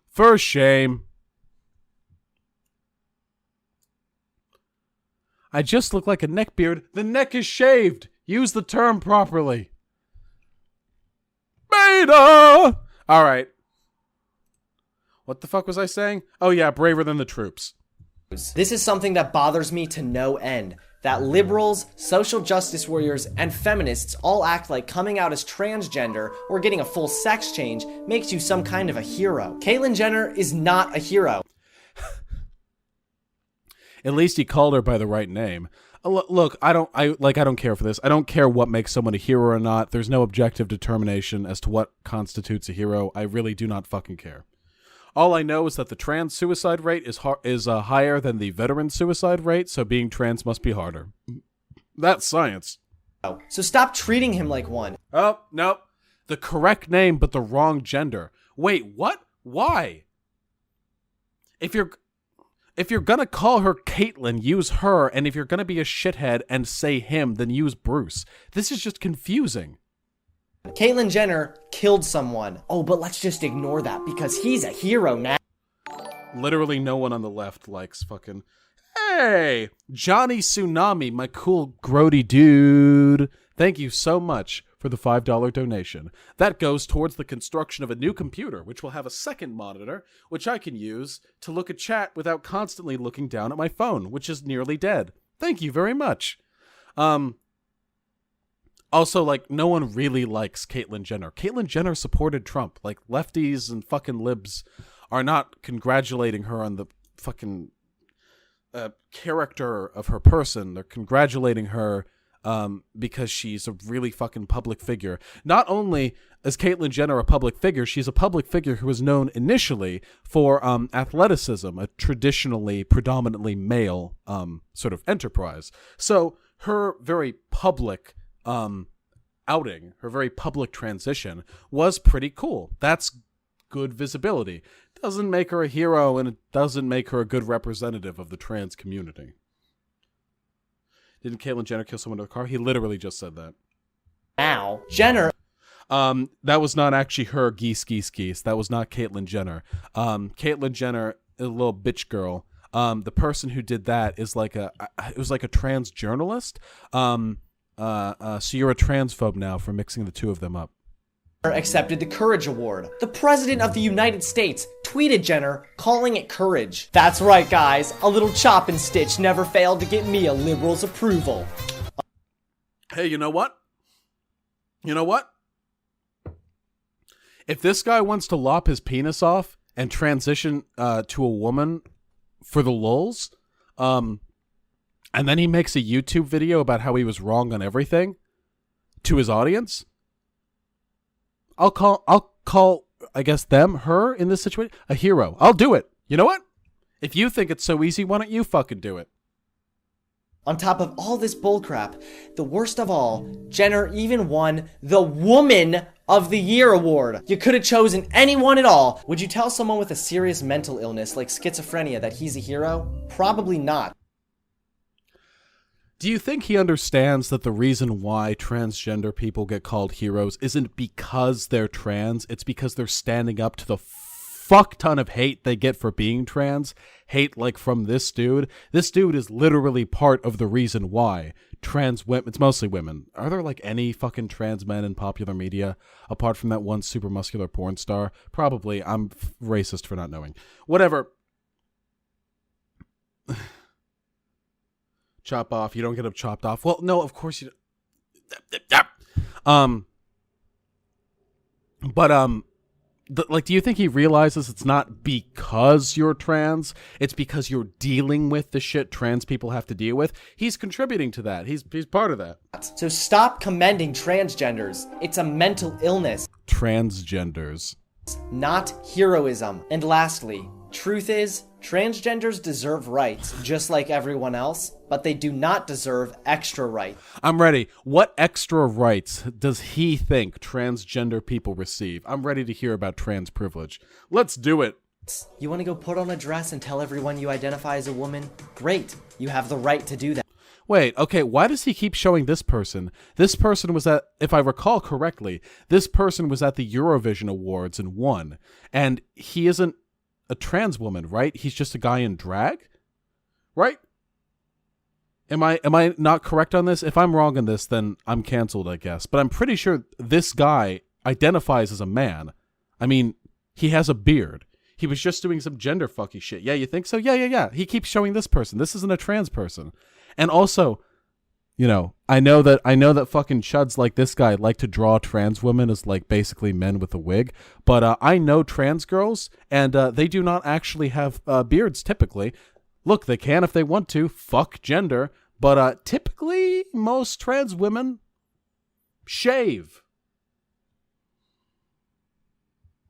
For shame. I just look like a neckbeard. The neck is shaved. Use the term properly. Beta! Alright. What the fuck was I saying? Oh yeah, braver than the troops. This is something that bothers me to no end. That liberals, social justice warriors, and feminists all act like coming out as transgender or getting a full sex change makes you some kind of a hero. Caitlyn Jenner is not a hero. At least he called her by the right name. Look, I don't care for this. I don't care what makes someone a hero or not. There's no objective determination as to what constitutes a hero. I really do not fucking care. All I know is that the trans suicide rate is higher than the veteran suicide rate, so being trans must be harder. That's science. So stop treating him like one. Oh, no. The correct name, but the wrong gender. Wait, what? Why? If you're gonna call her Caitlyn, use her, and if you're gonna be a shithead and say him, then use Bruce. This is just confusing. Caitlyn Jenner killed someone. Oh, but let's just ignore that because he's a hero now. Literally no one on the left likes fucking... Hey! Johnny Tsunami, my cool grody dude. Thank you so much for the $5 donation. That goes towards the construction of a new computer, which will have a second monitor, which I can use to look at chat without constantly looking down at my phone, which is nearly dead. Thank you very much. Also, like, no one really likes Caitlyn Jenner. Caitlyn Jenner supported Trump. Like, lefties and fucking libs are not congratulating her on the fucking character of her person. They're congratulating her because she's a really fucking public figure. Not only is Caitlyn Jenner a public figure, she's a public figure who was known initially for athleticism, a traditionally, predominantly male sort of enterprise. So her very public outing, her very public transition was pretty cool. That's good visibility. Doesn't make her a hero, and it doesn't make her a good representative of the trans community. Didn't Caitlyn Jenner kill someone in a car? He literally just said that. Now, Jenner... that was not actually her, geese. That was not Caitlyn Jenner. Caitlyn Jenner, a little bitch girl. The person who did that is like it was like a trans journalist. So you're a transphobe now for mixing the two of them up. Accepted the Courage Award. The President of the United States tweeted Jenner, calling it courage. That's right, guys. A little chop and stitch never failed to get me a liberal's approval. Hey, you know what? If this guy wants to lop his penis off and transition to a woman for the lulz, and then he makes a YouTube video about how he was wrong on everything to his audience, I'll call, I guess, her in this situation a hero. I'll do it. You know what? If you think it's so easy, why don't you fucking do it? On top of all this bullcrap, the worst of all, Jenner even won the Woman of the Year award. You could have chosen anyone at all. Would you tell someone with a serious mental illness like schizophrenia that he's a hero? Probably not. Do you think he understands that the reason why transgender people get called heroes isn't because they're trans? It's because they're standing up to the fuck ton of hate they get for being trans. Hate like from this dude. This dude is literally part of the reason why trans women, it's mostly women. Are there like any fucking trans men in popular media apart from that one super muscular porn star? Probably. I'm racist for not knowing. Whatever. Chop off. You don't get them chopped off. Well, no, of course you don't. Do you think he realizes it's not because you're trans? It's because you're dealing with the shit trans people have to deal with? He's contributing to that. He's part of that. So stop commending transgenders. It's a mental illness. Transgenders. Not heroism. And lastly, truth is, Transgenders deserve rights, just like everyone else, but they do not deserve extra rights. I'm ready. What extra rights does he think transgender people receive? I'm ready to hear about trans privilege. Let's do it. You want to go put on a dress and tell everyone you identify as a woman? Great. You have the right to do that. Wait, okay, why does he keep showing this person? This person was at, if I recall correctly, this person was at the Eurovision Awards and won. And he isn't a trans woman, right? He's just a guy in drag? Right? Am I not correct on this? If I'm wrong on this, then I'm canceled, I guess. But I'm pretty sure this guy identifies as a man. I mean, he has a beard. He was just doing some gender fucky shit. Yeah, you think so? Yeah. He keeps showing this person. This isn't a trans person. And also, you know, I know that fucking chuds like this guy like to draw trans women as like basically men with a wig. But I know trans girls, and they do not actually have beards typically. Look, they can if they want to. Fuck gender. But typically, most trans women shave.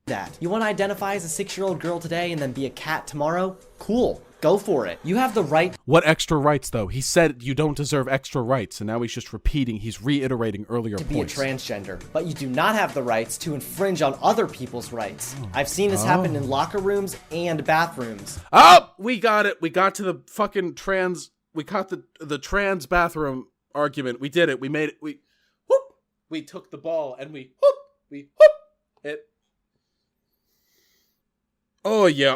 That. You want to identify as a 6-year-old girl today and then be a cat tomorrow? Cool. Go for it. You have the right. What extra rights, though? He said you don't deserve extra rights, and now he's just repeating, he's reiterating earlier to be points. A transgender, but you do not have the rights to infringe on other people's rights. I've seen this happen in locker rooms and bathrooms. Oh, we got it. We got to the fucking trans. We caught the trans bathroom argument. We did it. We made it. We took the ball and we it. Oh yeah.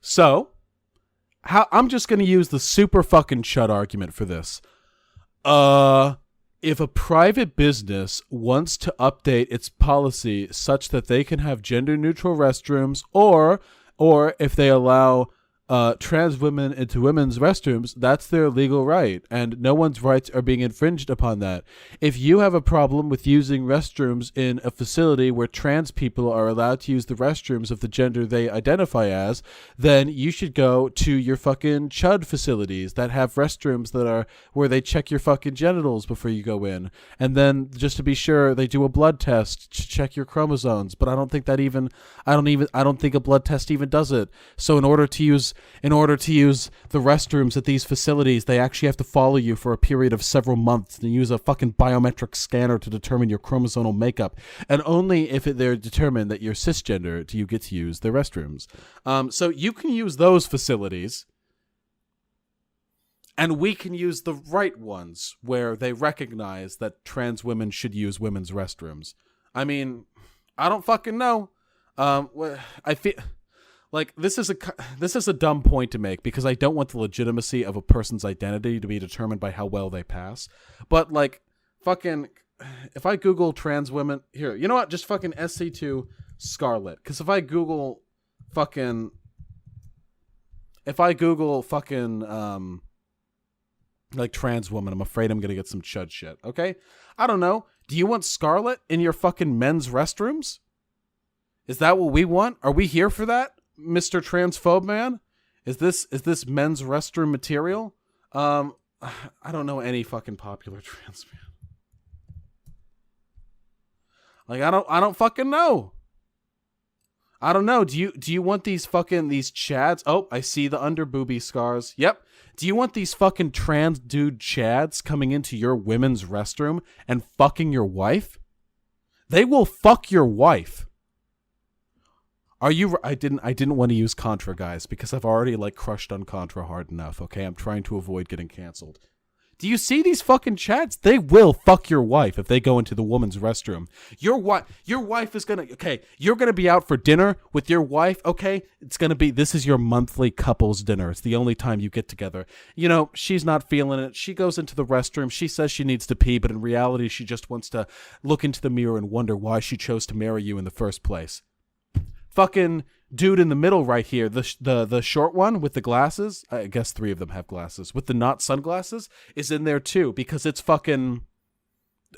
So, I'm just going to use the super fucking chud argument for this. If a private business wants to update its policy such that they can have gender neutral restrooms, or if they allow trans women into women's restrooms, that's their legal right, and no one's rights are being infringed upon that. If you have a problem with using restrooms in a facility where trans people are allowed to use the restrooms of the gender they identify as, then you should go to your fucking chud facilities that have restrooms that are where they check your fucking genitals before you go in, and then just to be sure they do a blood test to check your chromosomes. But I don't think a blood test even does it. So in order to use the restrooms at these facilities, they actually have to follow you for a period of several months and use a fucking biometric scanner to determine your chromosomal makeup. And only if they're determined that you're cisgender do you get to use their restrooms. So you can use those facilities, and we can use the right ones where they recognize that trans women should use women's restrooms. I mean, I don't fucking know. I feel like this is a dumb point to make because I don't want the legitimacy of a person's identity to be determined by how well they pass. But like, fucking, if I Google trans women here, you know what? Just fucking SC2 Scarlet. Because if I Google fucking like trans woman, I'm afraid I'm gonna get some chud shit. Okay, I don't know. Do you want Scarlet in your fucking men's restrooms? Is that what we want? Are we here for that? Mr. Transphobe Man? Is this men's restroom material? I don't know any fucking popular trans man. Like I don't fucking know. I don't know. Do you want these chads? Oh, I see the under boobie scars. Yep. Do you want these fucking trans dude chads coming into your women's restroom and fucking your wife? They will fuck your wife. Are you? I didn't want to use Contra, guys, because I've already like crushed on Contra hard enough. Okay, I'm trying to avoid getting canceled. Do you see these fucking chats? They will fuck your wife if they go into the woman's restroom. Your wife is gonna. Okay, you're gonna be out for dinner with your wife. Okay, this is your monthly couples dinner. It's the only time you get together. You know, she's not feeling it. She goes into the restroom. She says she needs to pee, but in reality, she just wants to look into the mirror and wonder why she chose to marry you in the first place. Fucking dude in the middle right here, the short one with the glasses, I guess 3 of them have glasses, with the not sunglasses, is in there too, because it's fucking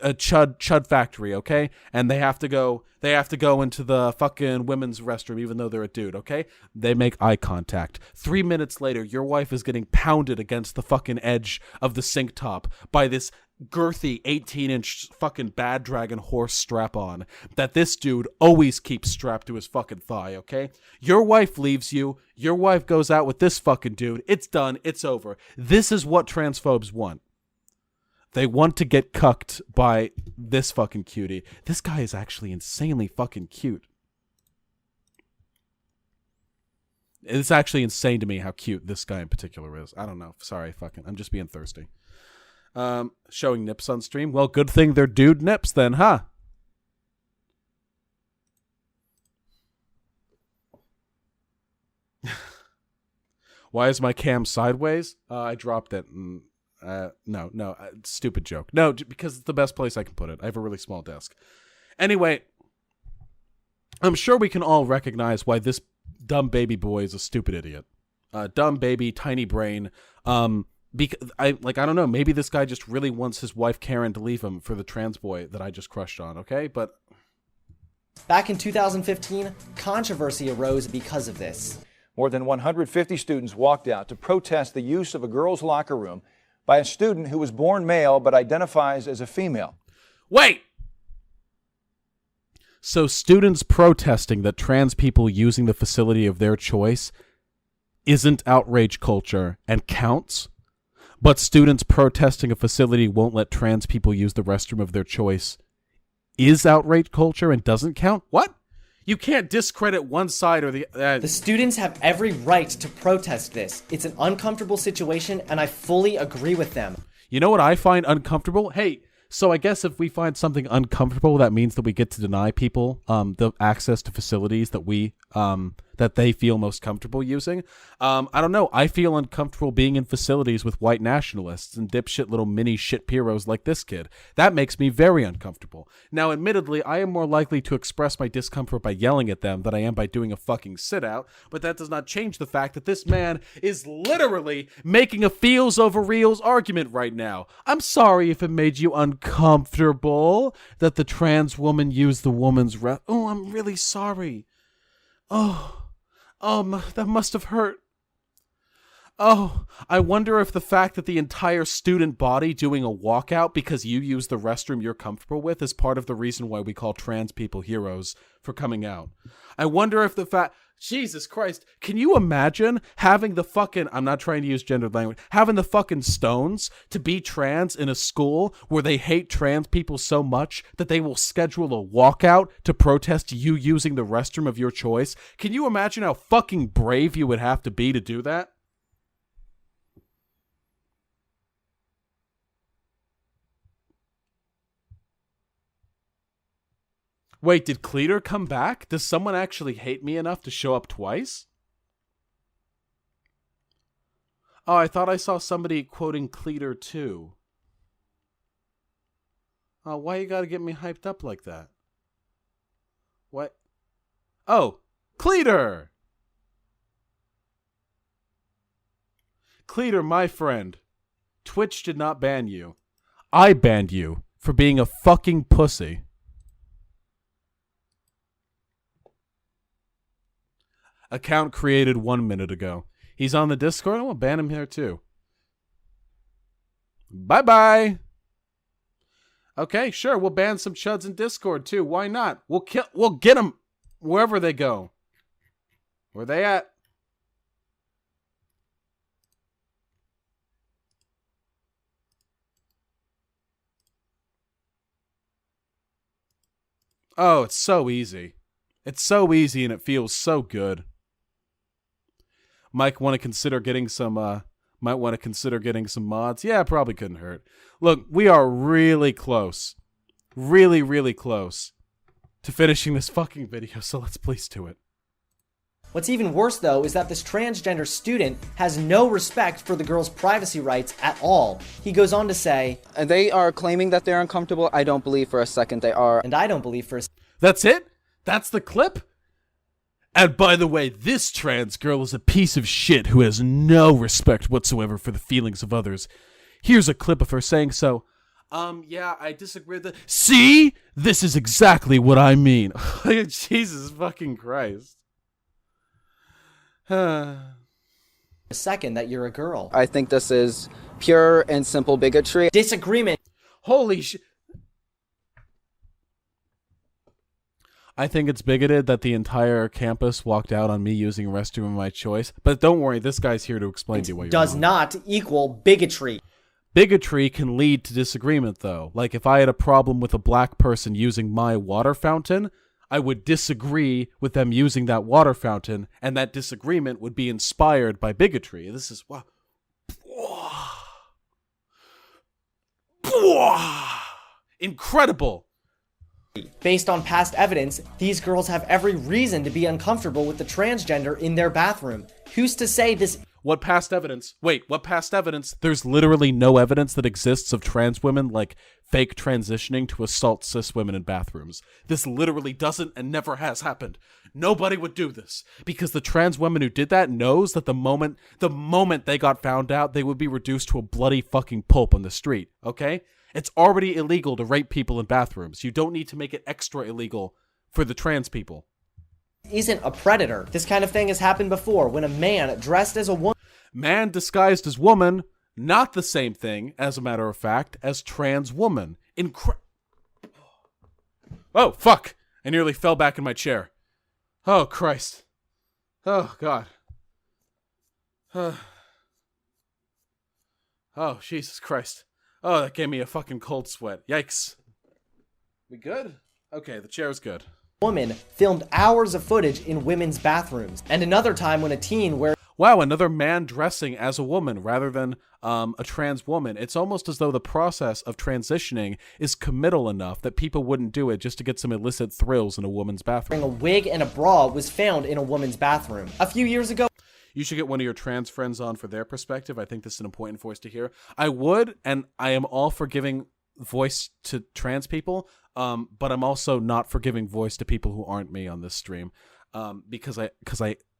chud factory, okay? And they have to go into the fucking women's restroom even though they're a dude, okay? They make eye contact. 3 minutes later, your wife is getting pounded against the fucking edge of the sink top by this girthy 18-inch fucking bad dragon horse strap-on that this dude always keeps strapped to his fucking thigh, okay? Your wife leaves you. Your wife goes out with this fucking dude. It's done. It's over. This is what transphobes want. They want to get cucked by this fucking cutie. This guy is actually insanely fucking cute. It's actually insane to me how cute this guy in particular is. I don't know. Sorry, fucking. I'm just being thirsty. Showing nips on stream. Well, good thing they're dude nips then, huh? Why is my cam sideways? I dropped it. No, stupid joke. No, because it's the best place I can put it. I have a really small desk. Anyway, I'm sure we can all recognize why this dumb baby boy is a stupid idiot. Dumb baby, tiny brain. Because I don't know, maybe this guy just really wants his wife Karen to leave him for the trans boy that I just crushed on, okay? But Back in 2015, controversy arose because of this. More than 150 students walked out to protest the use of a girls' locker room by a student who was born male but identifies as a female. wait! So students protesting that trans people using the facility of their choice isn't outrage culture and counts? But students protesting a facility won't let trans people use the restroom of their choice is outrage culture and doesn't count? What? You can't discredit one side or the... The students have every right to protest this. It's an uncomfortable situation, and I fully agree with them. You know what I find uncomfortable? Hey, so I guess if we find something uncomfortable, that means that we get to deny people the access to facilities that we that they feel most comfortable using. I don't know. I feel uncomfortable being in facilities with white nationalists and dipshit little mini shit piros like this kid. That makes me very uncomfortable. Now, admittedly, I am more likely to express my discomfort by yelling at them than I am by doing a fucking sit-out, but that does not change the fact that this man is literally making a feels over reals argument right now. I'm sorry if it made you uncomfortable that the trans woman used the woman's Oh, I'm really sorry. That must have hurt. Oh, I wonder if the fact that the entire student body doing a walkout because you use the restroom you're comfortable with is part of the reason why we call trans people heroes for coming out. I wonder if the fact... Jesus Christ, can you imagine having the fucking... I'm not trying to use gendered language. Having the fucking stones to be trans in a school where they hate trans people so much that they will schedule a walkout to protest you using the restroom of your choice? Can you imagine how fucking brave you would have to be to do that? Wait, did Cleater come back? Does someone actually hate me enough to show up twice? Oh, I thought I saw somebody quoting Cleater too. Oh, why you gotta get me hyped up like that? What? Oh, Cleater! Cleater, my friend. Twitch did not ban you. I banned you for being a fucking pussy. Account created 1 minute ago. He's on the Discord. I will ban him here too. Bye-bye. Okay, sure. We'll ban some chuds in Discord too. Why not? We'll get them wherever they go. Where they at? Oh, it's so easy. It's so easy and it feels so good. Might want to consider getting some mods. Yeah, probably couldn't hurt. Look, we are really close. Really, really close to finishing this fucking video, so let's please do it. What's even worse, though, is that this transgender student has no respect for the girl's privacy rights at all. He goes on to say, They are claiming that they're uncomfortable. I don't believe for a second they are. and I don't believe for a That's it? That's the clip? And by the way, this trans girl is a piece of shit who has no respect whatsoever for the feelings of others. Here's a clip of her saying so. Yeah, I disagree with See? This is exactly what I mean. Jesus fucking Christ. Second that you're a girl. I think this is pure and simple bigotry. Disagreement. Holy shit. I think it's bigoted that the entire campus walked out on me using a restroom of my choice. But don't worry, this guy's here to explain to you what you're Does wrong. not equal bigotry. Bigotry can lead to disagreement, though. Like, if I had a problem with a black person using my water fountain, I would disagree with them using that water fountain, and that disagreement would be inspired by bigotry. This is... wow. Incredible! Based on past evidence, these girls have every reason to be uncomfortable with the transgender in their bathroom. Who's to say this... What past evidence? Wait, what past evidence? There's literally no evidence that exists of trans women, like, fake transitioning to assault cis women in bathrooms. This literally doesn't and never has happened. Nobody would do this. Because the trans woman who did that knows that the moment they got found out, they would be reduced to a bloody fucking pulp on the street, okay? It's already illegal to rape people in bathrooms. You don't need to make it extra illegal for the trans people. Isn't a predator. This kind of thing has happened before when a man dressed as a woman... Man disguised as woman, not the same thing, as a matter of fact, as trans woman. Oh, fuck! I nearly fell back in my chair. Oh, Christ. Oh, God. Oh, Jesus Christ. Oh, that gave me a fucking cold sweat. Yikes. We good? Okay, the chair's good. Woman filmed hours of footage in women's bathrooms. And another time when a teen wears... Wow, another man dressing as a woman rather than a trans woman. It's almost as though the process of transitioning is committal enough that people wouldn't do it just to get some illicit thrills in a woman's bathroom. A wig and a bra was found in a woman's bathroom. A few years ago... You should get one of your trans friends on for their perspective. I think this is an important voice to hear. I would, and I am all for giving voice to trans people, but I'm also not for giving voice to people who aren't me on this stream, because I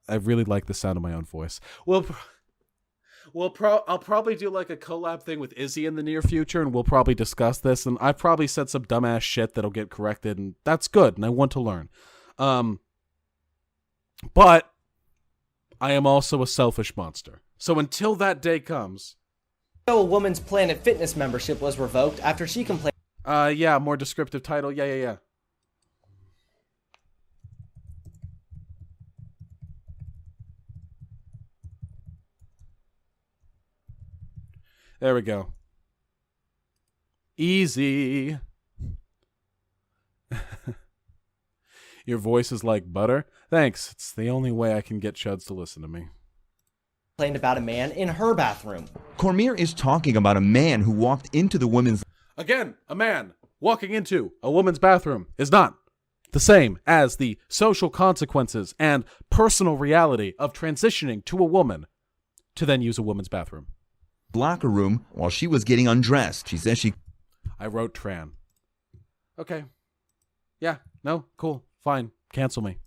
really like the sound of my own voice. I'll probably do like a collab thing with Izzy in the near future, and we'll probably discuss this. And I've probably said some dumbass shit that'll get corrected, and that's good. And I want to learn. But I am also a selfish monster. So until that day comes, a woman's Planet Fitness membership was revoked after she complained. Yeah, more descriptive title. Yeah. There we go. Easy. Your voice is like butter. Thanks. It's the only way I can get chuds to listen to me. Complained about a man in her bathroom. Cormier is talking about a man who walked into the women's... Again, a man walking into a woman's bathroom is not the same as the social consequences and personal reality of transitioning to a woman to then use a woman's bathroom. Locker room while she was getting undressed. She says she... I wrote tran. Okay. Yeah. No. Cool. Fine. Cancel me.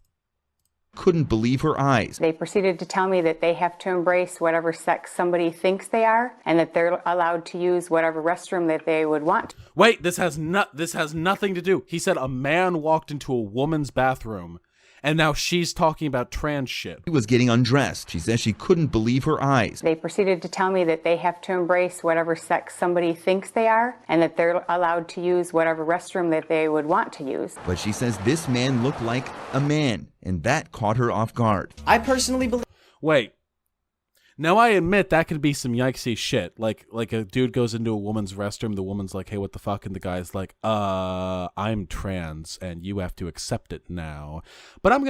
Couldn't believe her eyes. They proceeded to tell me that they have to embrace whatever sex somebody thinks they are, and that they're allowed to use whatever restroom that they would want. Wait, this has nothing to do. He said a man walked into a woman's bathroom, and now she's talking about trans shit. She was getting undressed. She says she couldn't believe her eyes. They proceeded to tell me that they have to embrace whatever sex somebody thinks they are, and that they're allowed to use whatever restroom that they would want to use. But she says this man looked like a man, and that caught her off guard. I personally believe... Wait. Now I admit that could be some yikesy shit. Like a dude goes into a woman's restroom, the woman's like, hey, what the fuck? And the guy's like, I'm trans and you have to accept it now. But I'm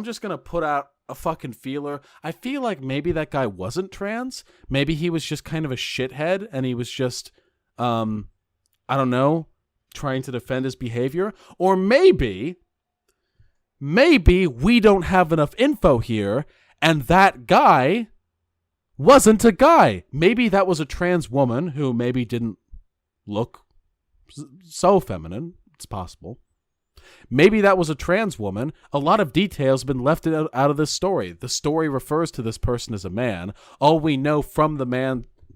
just gonna put out a fucking feeler. I feel like maybe that guy wasn't trans. Maybe he was just kind of a shithead and he was just, I don't know, trying to defend his behavior. Or maybe we don't have enough info here and that guy wasn't a guy. Maybe that was a trans woman who maybe didn't look so feminine. It's possible. Maybe that was a trans woman. A lot of details have been left out of this story. The story refers to this person as a man. All we know from the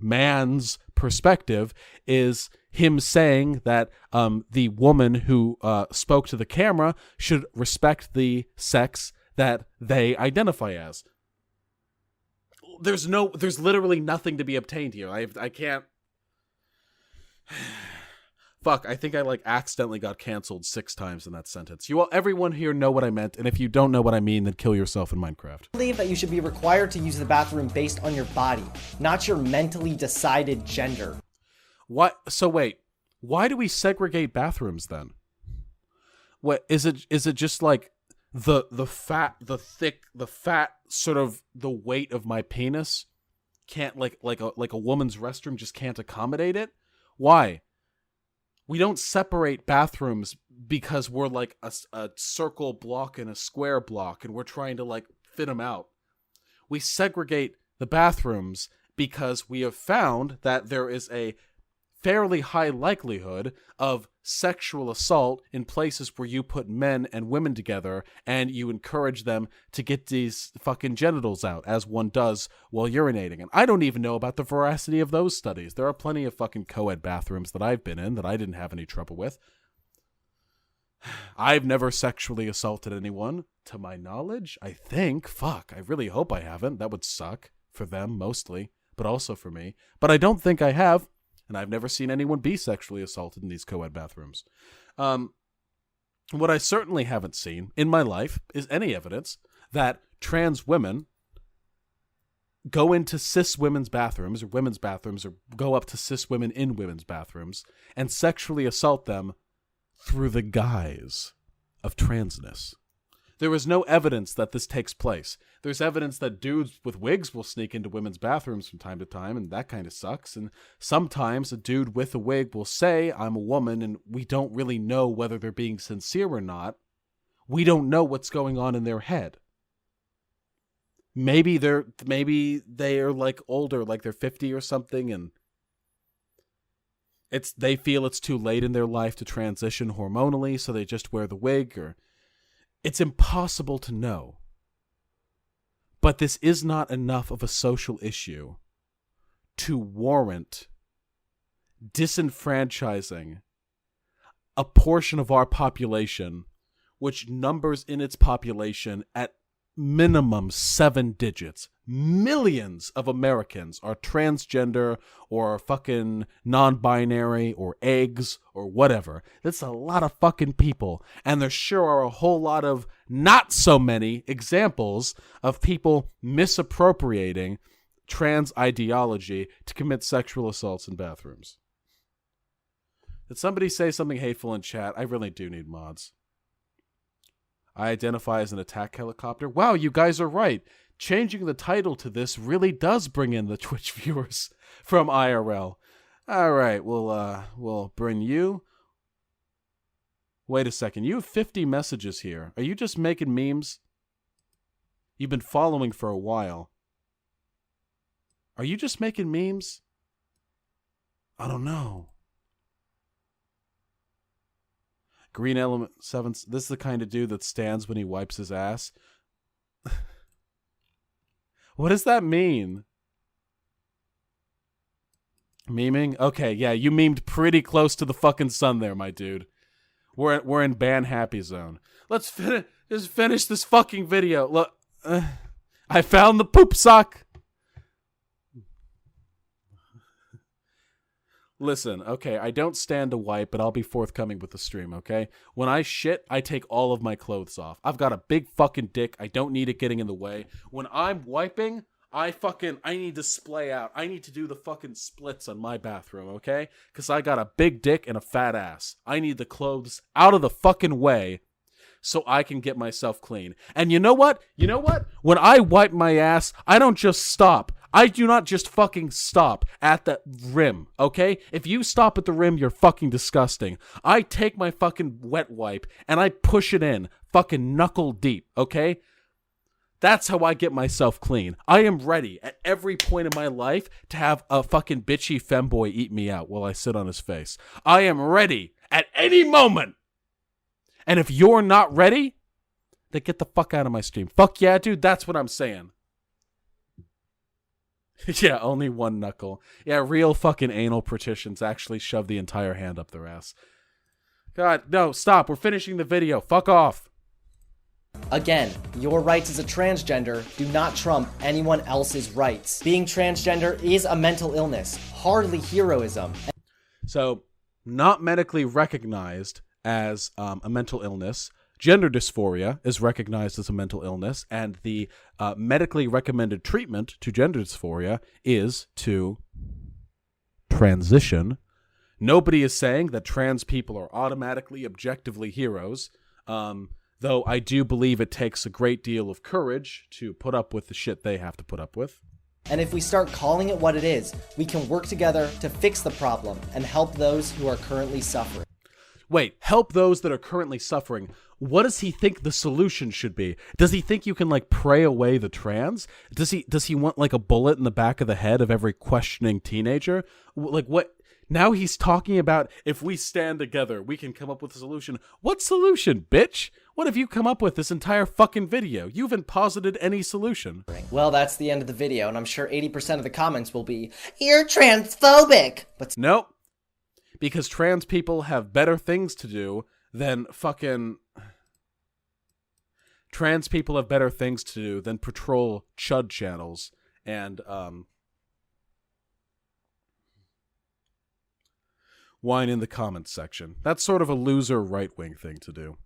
man's perspective is him saying that the woman who spoke to the camera should respect the sex that they identify as. There's literally nothing to be obtained here. I can't. Fuck, I think I accidentally got canceled 6 times in that sentence. Everyone here know what I meant, and if you don't know what I mean, then kill yourself in Minecraft. I believe that you should be required to use the bathroom based on your body, not your mentally decided gender. What? So wait, why do we segregate bathrooms then? What is it? Is it just like the fat sort of the weight of my penis can't like a woman's restroom just can't accommodate it? Why? We don't separate bathrooms because we're like a circle block and a square block and we're trying to fit them out. We segregate the bathrooms because we have found that there is a fairly high likelihood of sexual assault in places where you put men and women together and you encourage them to get these fucking genitals out, as one does while urinating. And I don't even know about the veracity of those studies. There are plenty of fucking co-ed bathrooms that I've been in that I didn't have any trouble with. I've never sexually assaulted anyone, to my knowledge, I think. Fuck, I really hope I haven't. That would suck for them, mostly, but also for me. But I don't think I have. And I've never seen anyone be sexually assaulted in these co-ed bathrooms. What I certainly haven't seen in my life is any evidence that trans women go into cis women's bathrooms or go up to cis women in women's bathrooms and sexually assault them through the guise of transness. There is no evidence that this takes place. There's evidence that dudes with wigs will sneak into women's bathrooms from time to time, and that kind of sucks. And sometimes a dude with a wig will say, I'm a woman, and we don't really know whether they're being sincere or not. We don't know what's going on in their head. Maybe they are older, like they're 50 or something, and they feel it's too late in their life to transition hormonally, so they just wear the wig, or it's impossible to know. But this is not enough of a social issue to warrant disenfranchising a portion of our population, which numbers in its population at minimum 7 digits. Millions of Americans are transgender or fucking non-binary or eggs or whatever. That's a lot of fucking people. And there sure are a whole lot of not so many examples of people misappropriating trans ideology to commit sexual assaults in bathrooms. Did somebody say something hateful in chat? I really do need mods. I identify as an attack helicopter. Wow, you guys are right. Changing the title to this really does bring in the Twitch viewers from IRL. All right, we'll bring you. Wait a second. You have 50 messages here. Are you just making memes? You've been following for a while. Are you just making memes? I don't know. Green Element 7. This is the kind of dude that stands when he wipes his ass. What does that mean? Memeing? Okay, yeah, you memed pretty close to the fucking sun there, my dude. We're in ban happy zone. Let's finish this fucking video. Look, I found the poop sock. Listen, okay, I don't stand to wipe, but I'll be forthcoming with the stream, okay? When I shit, I take all of my clothes off. I've got a big fucking dick. I don't need it getting in the way. When I'm wiping, I need to splay out. I need to do the fucking splits on my bathroom, okay? Because I got a big dick and a fat ass. I need the clothes out of the fucking way so I can get myself clean. And you know what? When I wipe my ass, I don't just stop. I do not just fucking stop at the rim, okay? If you stop at the rim, you're fucking disgusting. I take my fucking wet wipe and I push it in, fucking knuckle deep, okay? That's how I get myself clean. I am ready at every point in my life to have a fucking bitchy femboy eat me out while I sit on his face. I am ready at any moment. And if you're not ready, then get the fuck out of my stream. Fuck yeah, dude, that's what I'm saying. Yeah, only one knuckle. Yeah, real fucking anal practitioners actually shove the entire hand up their ass. God, no, stop. We're finishing the video. Fuck off. Again, your rights as a transgender do not trump anyone else's rights. Being transgender is a mental illness, hardly heroism. So, not medically recognized as a mental illness. Gender dysphoria is recognized as a mental illness, and the medically recommended treatment to gender dysphoria is to transition. Nobody is saying that trans people are automatically, objectively heroes, though I do believe it takes a great deal of courage to put up with the shit they have to put up with. And if we start calling it what it is, we can work together to fix the problem and help those who are currently suffering. Wait, help those that are currently suffering. What does he think the solution should be? Does he think you can like pray away the trans? Does he want like a bullet in the back of the head of every questioning teenager? Like what? Now he's talking about if we stand together, we can come up with a solution. What solution, bitch? What have you come up with this entire fucking video? You haven't posited any solution. Well, that's the end of the video, and I'm sure 80% of the comments will be, "You're transphobic!" But nope. Because trans people have better things to do than fucking... Trans people have better things to do than patrol chud channels and, whine in the comments section. That's sort of a loser right-wing thing to do.